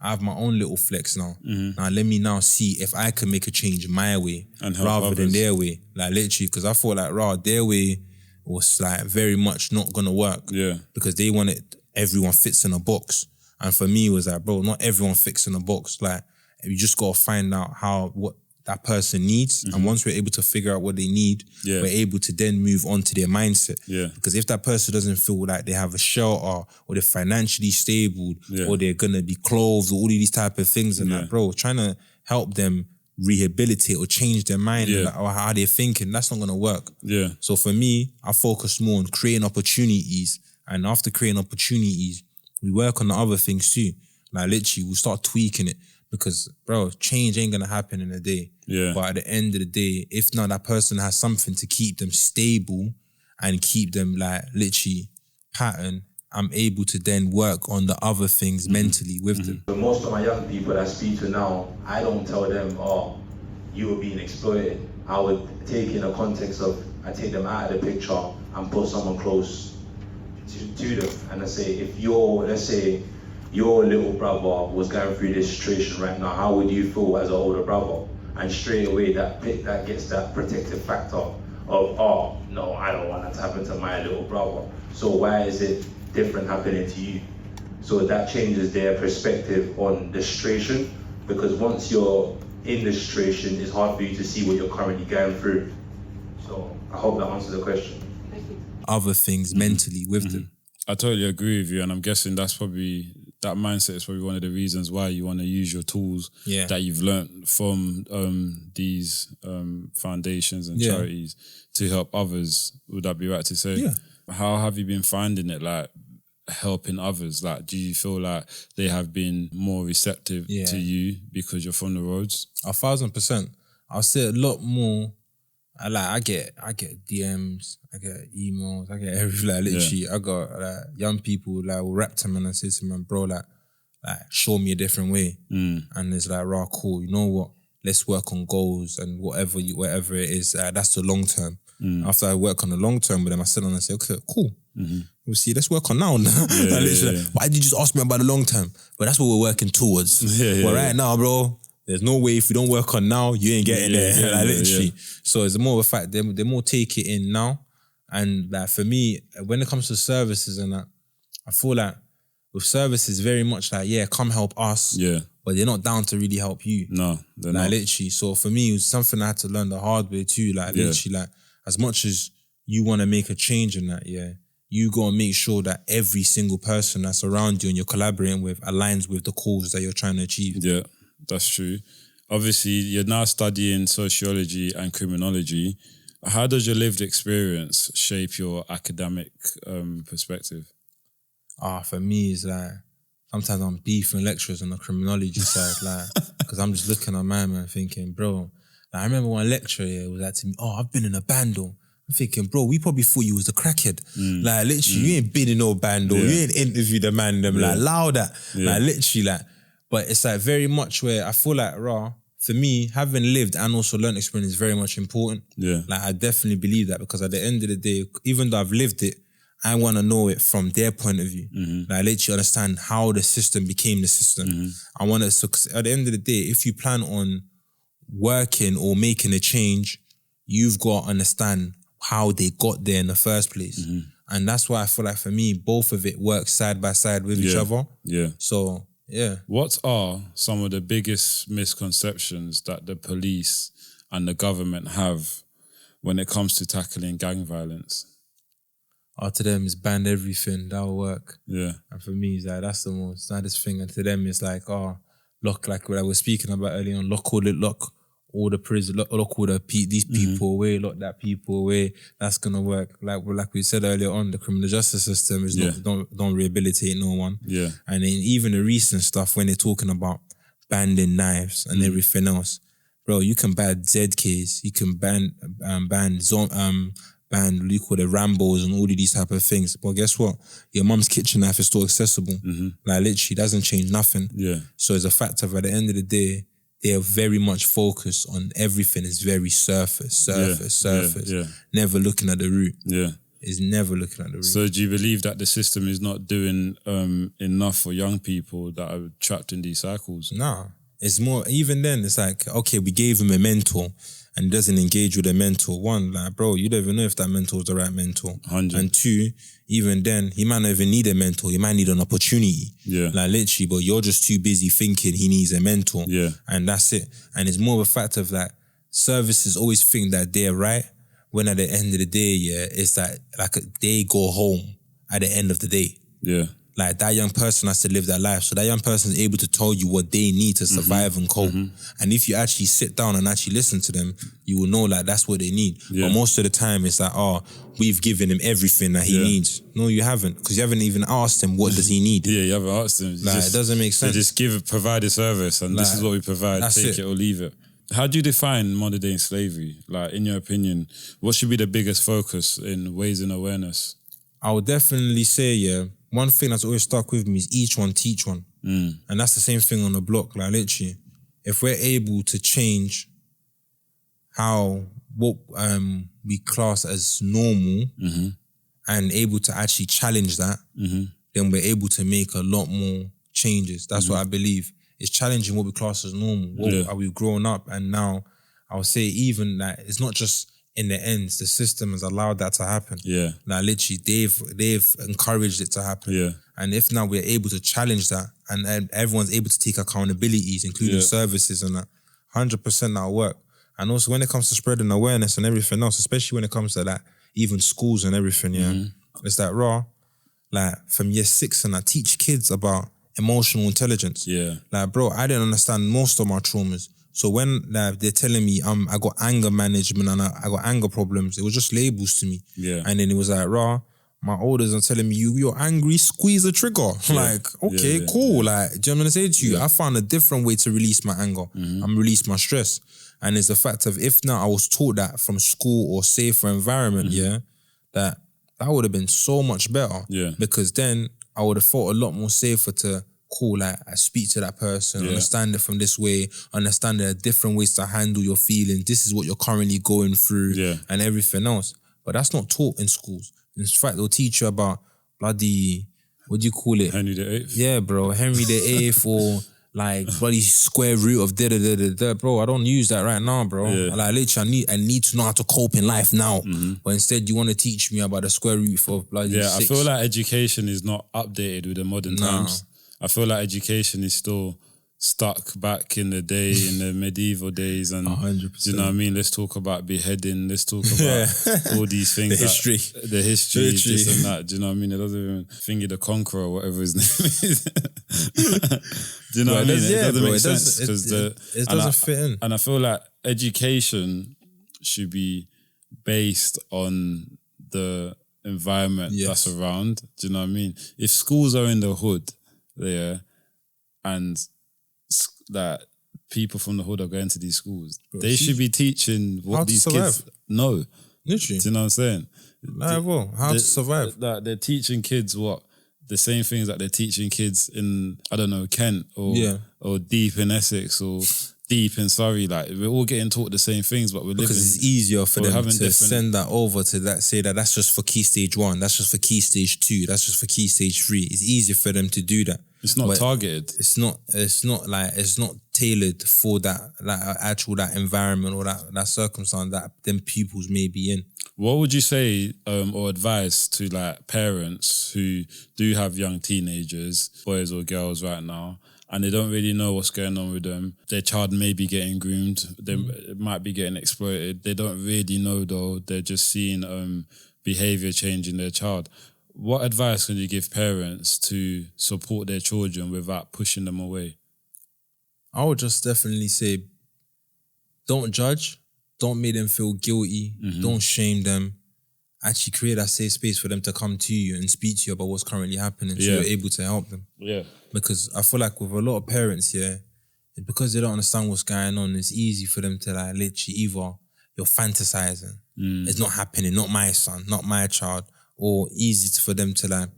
I have my own little flex now. Now let me now see if I can make a change my way and rather than their way. Like, literally, because I thought like, their way was like very much not gonna work. Because they wanted everyone fits in a box. And for me, it was like, bro, not everyone fits in a box. Like, you just gotta find out what that person needs. And once we're able to figure out what they need, we're able to then move on to their mindset. Because if that person doesn't feel like they have a shelter or they're financially stable or they're gonna be clothed or all of these type of things and that, bro, trying to help them rehabilitate or change their mind or how they're thinking, that's not gonna work. So for me, I focus more on creating opportunities, and after creating opportunities, we work on the other things too. Like, literally, we'll start tweaking it. Because, bro, change ain't gonna happen in a day. But at the end of the day, if not, that person has something to keep them stable and keep them, like, literally pattern, I'm able to then work on the other things mentally with them. But most of my young people that I speak to now, I don't tell them, oh, you were being exploited. I would take in a context of, I take them out of the picture and put someone close to them. And I say, if let's say, your little brother was going through this situation right now, how would you feel as an older brother? And straight away that gets that protective factor of, oh, no, I don't want that to happen to my little brother. So why is it different happening to you? So that changes their perspective on the situation, because once you're in the situation, it's hard for you to see what you're currently going through. So I hope that answers the question. Other things mentally with them. I totally agree with you, and I'm guessing that mindset is probably one of the reasons why you want to use your tools that you've learned from these foundations and charities to help others. Would that be right to say? Yeah. How have you been finding it, like helping others? Like, do you feel like they have been more receptive to you because you're from the roads? 1,000%. I'll say a lot more. I get DMs, I get emails, I get everything. Like literally, I got like young people like will rap to me and I say to them, bro, like show me a different way. And it's like, raw, cool. You know what? Let's work on goals and whatever it is. That's the long term. After I work on the long term with them, I sit down and say, okay, cool. We'll see. Let's work on now. Why did you just ask me about the long term? But that's what we're working towards. But right now, bro, there's no way if you don't work on now, you ain't getting there. Literally. So it's more of a fact, they more take it in now. And like for me, when it comes to services and that, I feel like with services, very much like, come help us. Yeah. But they're not down to really help you. No, they're not. Literally. So for me, it was something I had to learn the hard way too. Like literally, like as much as you want to make a change in that, you got to make sure that every single person that's around you and you're collaborating with aligns with the cause that you're trying to achieve. Yeah. That's true. Obviously, you're now studying sociology and criminology. How does your lived experience shape your academic perspective? For me, it's like, sometimes I'm beefing lecturers on the criminology side, like, because I'm just looking at my man thinking, bro, like, I remember one lecturer was like to me, I've been in a bando. I'm thinking, bro, we probably thought you was the crackhead. Like, literally, you ain't been in no bando. You ain't interviewed the man, them, like, allow that. Like, literally, like, but it's like very much where I feel like, for me, having lived and also learned experience is very much important. Yeah. Like, I definitely believe that because at the end of the day, even though I've lived it, I want to know it from their point of view. Like, I literally understand how the system became the system. I want to, so at the end of the day, if you plan on working or making a change, you've got to understand how they got there in the first place. And that's why I feel like for me, both of it works side by side with each other. Yeah. So, yeah. What are some of the biggest misconceptions that the police and the government have when it comes to tackling gang violence? To them, it's ban everything, that'll work. Yeah. And for me, it's like, that's the most saddest thing. And to them, it's like, lock, like what I was speaking about earlier on, lock all the prison, lock all these people away, lock that people away. That's gonna work. Like we said earlier on, the criminal justice system is don't rehabilitate no one. Yeah. And then even the recent stuff when they're talking about banning knives and everything else, bro, you can ban ZKs, you can ban what you call the Rambos and all of these type of things. But guess what? Your mum's kitchen knife is still accessible. Like literally, doesn't change nothing. Yeah. So it's a fact of at the end of the day, they are very much focused on everything is very surface. Never looking at the root. Yeah. Is never looking at the root. So do you believe that the system is not doing enough for young people that are trapped in these cycles? Nah. It's more, even then, it's like, okay, we gave him a mentor and he doesn't engage with a mentor. One, like, bro, you don't even know if that mentor is the right mentor. 100. And two, even then, he might not even need a mentor. He might need an opportunity. Yeah. Like, literally, but you're just too busy thinking he needs a mentor. Yeah. And that's it. And it's more of a fact of like, services always think that they're right, when at the end of the day, it's that, like, they go home at the end of the day. Yeah. Like, that young person has to live their life. So that young person is able to tell you what they need to survive and cope. And if you actually sit down and actually listen to them, you will know, like, that's what they need. Yeah. But most of the time, it's like, we've given him everything that he needs. No, you haven't. Because you haven't even asked him, what does he need? Yeah, you haven't asked him. Like, it doesn't make sense. They just provide a service and like, this is what we provide. Take it or leave it. How do you define modern day slavery? Like, in your opinion, what should be the biggest focus in raising awareness? I would definitely say, one thing that's always stuck with me is each one teach one. And that's the same thing on the block. Like, literally, if we're able to change what we class as normal and able to actually challenge that, then we're able to make a lot more changes. That's what I believe. It's challenging what we class as normal. What are we growing up? And now I would say even that it's not just in the ends, the system has allowed that to happen. Yeah. Like literally, they've encouraged it to happen. Yeah. And if now we're able to challenge that, and everyone's able to take accountabilities, including services and that, 100% that'll work. And also when it comes to spreading awareness and everything else, especially when it comes to like even schools and everything, it's that raw. Like from year 6 and I teach kids about emotional intelligence. Yeah. Like bro, I didn't understand most of my traumas. So when like, they're telling me I got anger management and I got anger problems, it was just labels to me. Yeah. And then it was like, raw, my elders are telling me, you're angry, squeeze the trigger. Like, okay, cool. Like, do you know what I'm gonna say to you? I found a different way to release my anger and release my stress. And it's the fact of if now I was taught that from school or safer environment, that would have been so much better. Yeah. Because then I would have felt a lot more safer to cool, like I speak to that person, understand it from this way, understand there are different ways to handle your feelings. This is what you're currently going through and everything else. But that's not taught in schools. In fact, they'll teach you about bloody, what do you call it? Henry VIII. Yeah, bro, Henry VIII or like bloody square root of da-da-da-da-da. Bro, I don't use that right now, bro. Yeah. Like literally, I need to know how to cope in life now. But instead, you want to teach me about the square root of bloody 6. I feel like education is not updated with the modern times. I feel like education is still stuck back in the day, in the medieval days. And 100%. do you know what I mean? Let's talk about beheading. Let's talk about all these things. The history. The history, this and that. Do you know what I mean? It doesn't even Thingy the Conqueror or whatever his name is. Do you know what I mean? It doesn't make sense. It doesn't fit in. And I feel like education should be based on the environment that's around. Do you know what I mean? If schools are in the hood, and that people from the hood are going to these schools, they should be teaching what these kids know. Literally. Do you know what I'm saying? How to survive. They're teaching kids the same things that they're teaching kids in, I don't know, Kent or deep in Essex or deep in Surrey. Like, we're all getting taught the same things, but we're because it's easier for them to send that over to that, say that that's just for key stage 1, that's just for key stage 2, that's just for key stage 3. It's easier for them to do that. It's not targeted. It's not tailored for that, like actual that environment or that circumstance that them pupils may be in. What would you say or advise to like parents who do have young teenagers, boys or girls right now, and they don't really know what's going on with them? Their child may be getting groomed. They might be getting exploited. They don't really know though. They're just seeing behavior change in their child. What advice can you give parents to support their children without pushing them away? I would just definitely say, don't judge. Don't make them feel guilty. Don't shame them. Actually create that safe space for them to come to you and speak to you about what's currently happening so you're able to help them. Yeah. Because I feel like with a lot of parents here, because they don't understand what's going on, it's easy for them to like literally either you're fantasizing. It's not happening, not my son, not my child. Or easy for them to like,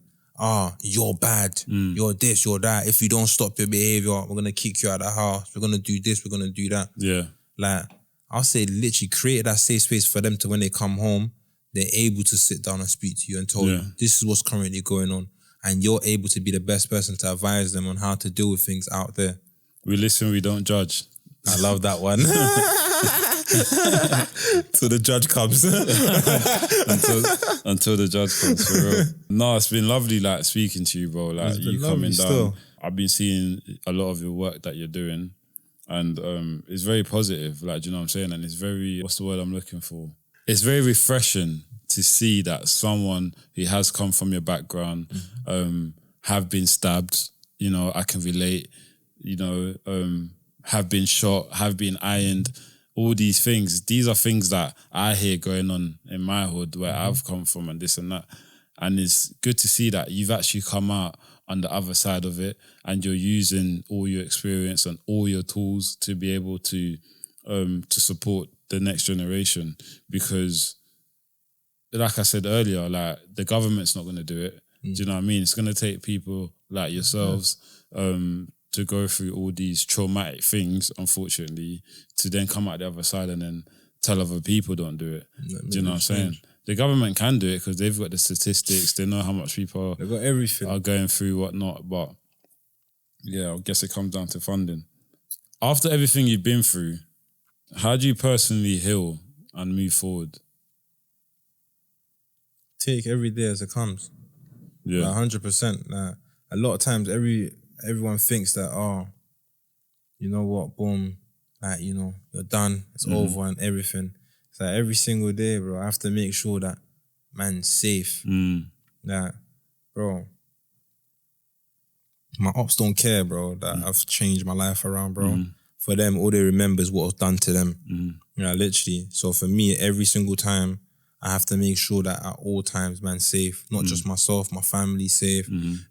you're bad, you're this, you're that. If you don't stop your behavior, we're going to kick you out of the house. We're going to do this, we're going to do that. Yeah. Like, I'll say literally create that safe space for them to when they come home, they're able to sit down and speak to you and tell you, this is what's currently going on. And you're able to be the best person to advise them on how to deal with things out there. We listen, we don't judge. I love that one. Till the judge comes. until the judge comes, for real. No, it's been lovely like speaking to you, bro. Like you coming down. Still. I've been seeing a lot of your work that you're doing. And it's very positive, like, do you know what I'm saying? And it's very, what's the word I'm looking for? It's very refreshing to see that someone who has come from your background, have been stabbed, you know, I can relate, you know, have been shot, have been ironed, all these things. These are things that I hear going on in my hood where I've come from and this and that. And it's good to see that you've actually come out on the other side of it and you're using all your experience and all your tools to be able to support the next generation. Because like I said earlier, like the government's not going to do it. Do you know what I mean? It's going to take people like yourselves to go through all these traumatic things, unfortunately, to then come out the other side and then tell other people don't do it. Do you know what I'm saying? The government can do it because they've got the statistics. They know how much people they've got everything are going through, whatnot. But yeah, I guess it comes down to funding. After everything you've been through, how do you personally heal and move forward? take every day as it comes. Yeah. Like 100%. Like, a lot of times, everyone thinks that, oh, you know what, boom, like, you know, you're done, it's over and everything. It's like every single day, bro, I have to make sure that man's safe. Like, bro, my ops don't care, bro, that I've changed my life around, bro. For them, all they remember is what was done to them. Yeah, literally. So for me, every single time, I have to make sure that at all times, man's safe. Not just myself, my family safe.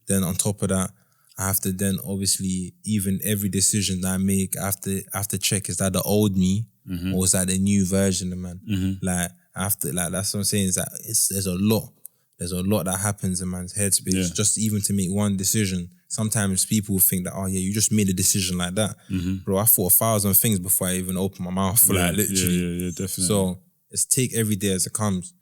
Then on top of that, I have to then obviously, even every decision that I make, I have to check, is that the old me or is that the new version of man? Like, I have to, like, that's what I'm saying, is that there's a lot that happens in man's headspace. Just even to make one decision. Sometimes people think that, oh yeah, you just made a decision like that. Bro, I thought 1,000 things before I even opened my mouth. Like, literally. Yeah, definitely. So it's take every day as it comes.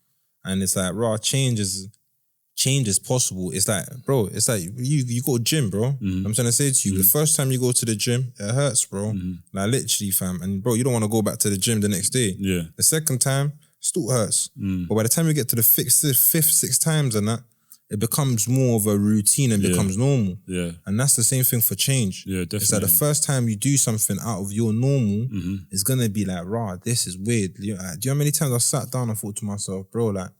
And it's like, raw, change is possible. It's like, bro, it's like you go to gym, bro. I'm trying to say to you, the first time you go to the gym, it hurts, bro. Like, literally, fam. And bro, you don't want to go back to the gym the next day. Yeah. The second time, still hurts. But by the time you get to the fifth, sixth times and that, it becomes more of a routine and becomes normal. Yeah. And that's the same thing for change. Yeah, definitely. It's like the first time you do something out of your normal, it's going to be like, rah, this is weird. Do you know how many times I sat down and thought to myself, bro, like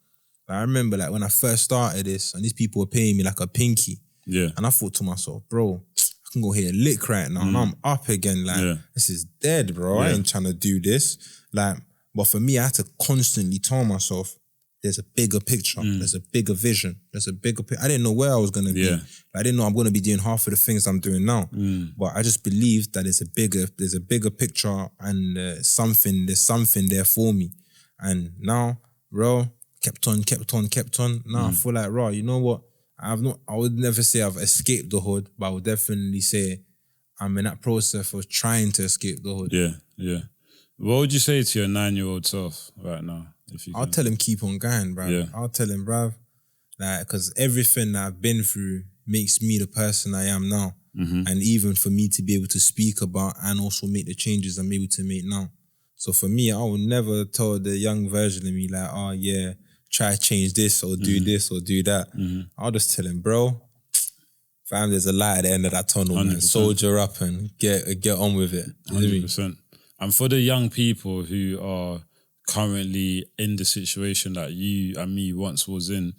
I remember like when I first started this and these people were paying me like a pinky. Yeah. And I thought to myself, bro, I can go here lick right now and I'm up again. Like, this is dead, bro. I ain't trying to do this. Like, but for me, I had to constantly tell myself, there's a bigger picture. There's a bigger vision. There's a bigger I didn't know where I was going to be. I didn't know I'm going to be doing half of the things I'm doing now. But I just believed that there's a bigger picture and there's something there for me. And now, bro, kept on. Now I feel like, bro, you know what? I would never say I've escaped the hood, but I would definitely say I'm in that process of trying to escape the hood. Yeah. What would you say to your 9-year-old self right now? I'll tell him keep on going, bruv. Yeah. I'll tell him, bruv, like, because everything that I've been through makes me the person I am now. And even for me to be able to speak about and also make the changes I'm able to make now. So for me, I will never tell the young version of me like, oh yeah, try to change this or do this or do that. I'll just tell him, bro, fam, there's a light at the end of that tunnel, 100%. man. Soldier up and get on with it. 100%. And for the young people who are currently in the situation that you and me once was in,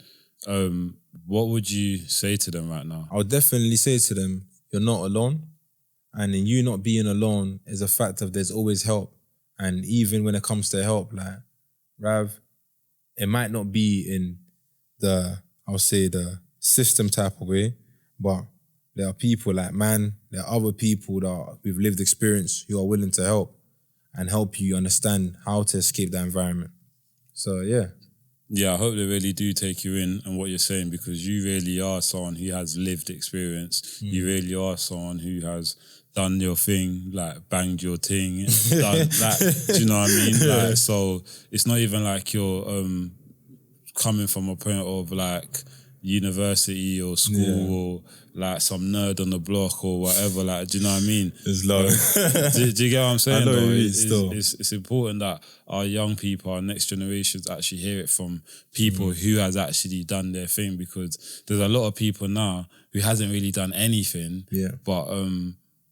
what would you say to them right now? I would definitely say to them, you're not alone. And in you not being alone is a fact of there's always help. And even when it comes to help, like, Rav, it might not be in the system type of way, but there are people like, man, there are other people that with lived experience who are willing to help and help you understand how to escape that environment. So, yeah. Yeah, I hope they really do take you in and what you're saying, because you really are someone who has lived experience. You really are someone who has done your thing, like banged your thing, done, like, do you know what I mean? Like, so it's not even like you're coming from a point of like university or school or like some nerd on the block or whatever, like, do you know what I mean? It's low. Do you get what I'm saying? I know It's important that our young people, our next generations actually hear it from people who has actually done their thing, because there's a lot of people now who hasn't really done anything, but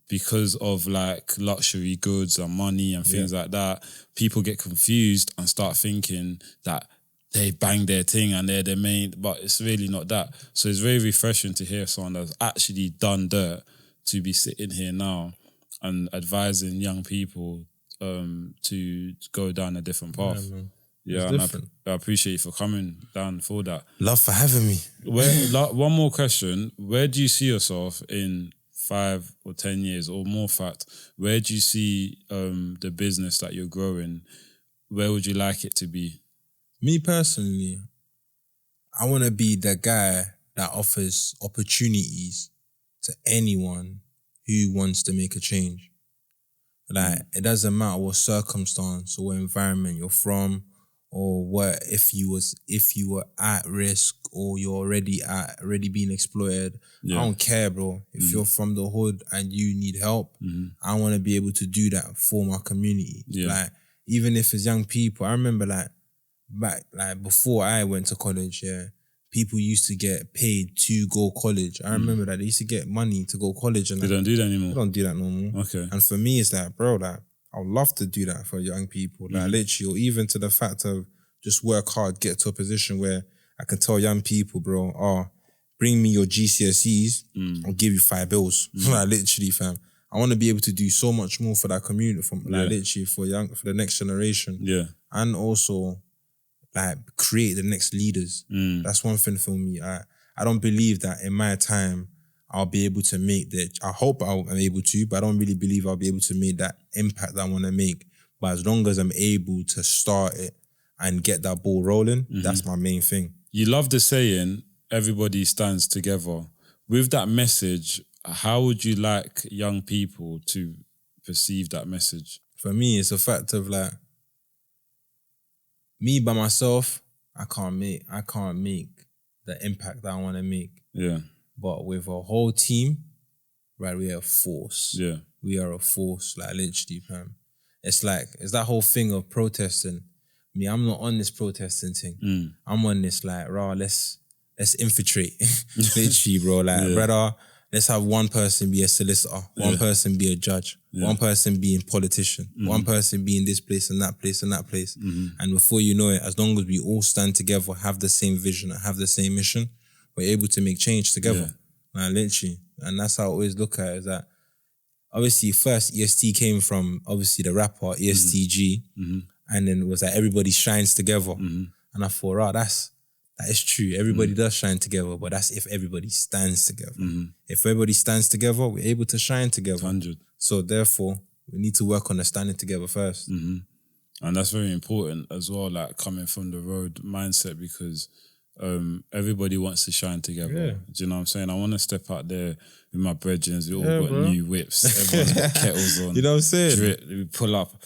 because of like luxury goods and money and things like that, people get confused and start thinking that they bang their thing and they're the main, but it's really not that. So it's very refreshing to hear someone that's actually done dirt to be sitting here now and advising young people to go down a different path. Yeah, and I appreciate you for coming down for that. Love for having me. One more question. Where do you see yourself in 5 or 10 years, or more fact, where do you see the business that you're growing? Where would you like it to be? Me personally, I want to be the guy that offers opportunities to anyone who wants to make a change. Like, it doesn't matter what circumstance or what environment you're from, or what if you were at risk or you're already being exploited. I don't care, bro. If you're from the hood and you need help, I want to be able to do that for my community. Like, even if it's young people, I remember like back, like before I went to college, people used to get paid to go college. I remember that they used to get money to go college, and They don't do that they anymore. don't do that no more. Okay. And for me, it's like, bro, like I would love to do that for young people, like literally, or even to the fact of just work hard, get to a position where I can tell young people, bro, bring me your GCSEs, I'll give you 5 bills. Like literally, fam. I want to be able to do so much more for that community, like literally for the next generation. Yeah. And also like create the next leaders. That's one thing for me. I don't believe that in my time I'll be able to make that. I hope I'm able to, but I don't really believe I'll be able to make that impact that I want to make. But as long as I'm able to start it and get that ball rolling, that's my main thing. You love the saying, everybody stands together. With that message, how would you like young people to perceive that message? For me, it's a fact of like, me by myself, I can't make the impact that I want to make. Yeah. But with a whole team, right, we are a force. Yeah. We are a force, like literally, fam. It's that whole thing of protesting. Me, I'm not on this protesting thing. I'm on this like, let's infiltrate. Literally, bro. Like, brother, let's have one person be a solicitor, one person be a judge, one person be a politician, one person be in this place and that place and that place. And before you know it, as long as we all stand together, have the same vision and have the same mission, we're able to make change together. Like, literally. And that's how I always look at it, is that obviously first EST came from obviously the rapper ESTG, and then it was like everybody shines together. And I thought, that is true. Everybody does shine together, but that's if everybody stands together. If everybody stands together, we're able to shine together. 100. So therefore, we need to work on the standing together first. And that's very important as well, like coming from the road mindset, because everybody wants to shine together. Do you know what I'm saying? I want to step out there with my brethren. We all got new whips. Everyone's got kettles on. You know what I'm saying? Drip.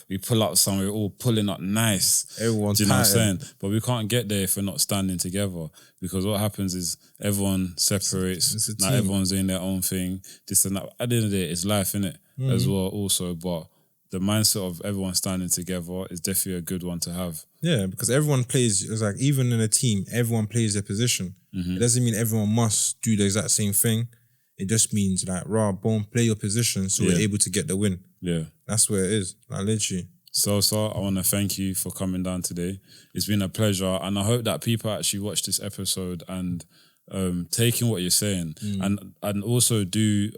We pull up somewhere, we're all pulling up nice. Everyone's Do you know what I'm tightened. saying? But we can't get there if we're not standing together, because what happens is everyone separates. It's a Now team. everyone's doing their own thing. This and that. At the end of the day, it's life, innit? As well also. But the mindset of everyone standing together is definitely a good one to have. Yeah, because everyone plays, it's like even in a team, everyone plays their position. It doesn't mean everyone must do the exact same thing. It just means like, boom, play your position so we're able to get the win. Yeah. That's where it is. Like literally. Sosa, I want to thank you for coming down today. It's been a pleasure, and I hope that people actually watch this episode and taking what you're saying and also do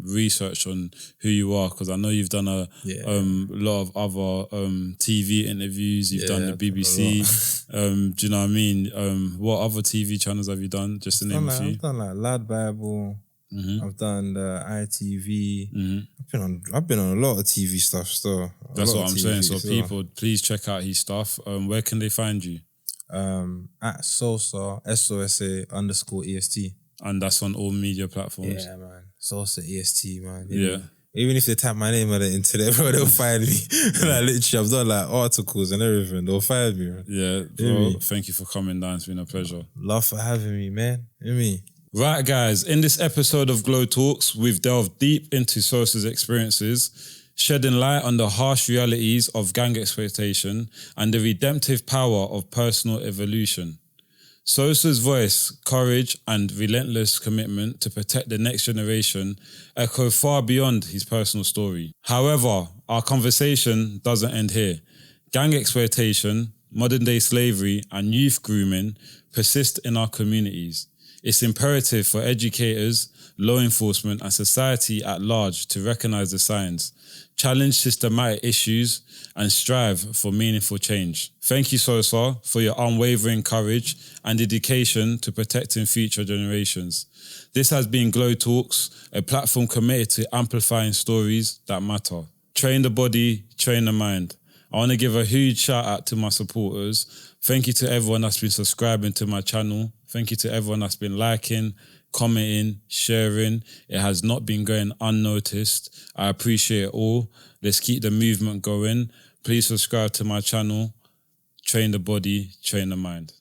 research on who you are, because I know you've done a lot of other TV interviews. You've done the BBC. Do you know what I mean? What other TV channels have you done? Just to name a few. I've done like Lad Bible. I've done the ITV. I've been on a lot of TV stuff still. That's what I'm saying. So people, please check out his stuff. Where can they find you? At Sosa, SOSA_EST. And that's on all media platforms. Yeah, man. Sosa EST, man. Yeah. Even if they type my name on the internet, bro, they'll find me. Like literally, I've done like articles and everything. They'll find me, man. Yeah, bro. Thank you for coming down. It's been a pleasure. Love for having me, man. You know me. Right, guys. In this episode of GloTalks, we've delved deep into Sosa's experiences, shedding light on the harsh realities of gang exploitation and the redemptive power of personal evolution. Sosa's voice, courage, and relentless commitment to protect the next generation echo far beyond his personal story. However, our conversation doesn't end here. Gang exploitation, modern-day slavery, and youth grooming persist in our communities. It's imperative for educators, law enforcement, and society at large to recognize the signs, challenge systematic issues, and strive for meaningful change. Thank you, Sosa, for your unwavering courage and dedication to protecting future generations. This has been GloTalks, a platform committed to amplifying stories that matter. Train the body, train the mind. I want to give a huge shout out to my supporters. Thank you to everyone that's been subscribing to my channel. Thank you to everyone that's been liking, commenting, sharing. It has not been going unnoticed. I appreciate it all. Let's keep the movement going. Please subscribe to my channel. Train the body, train the mind.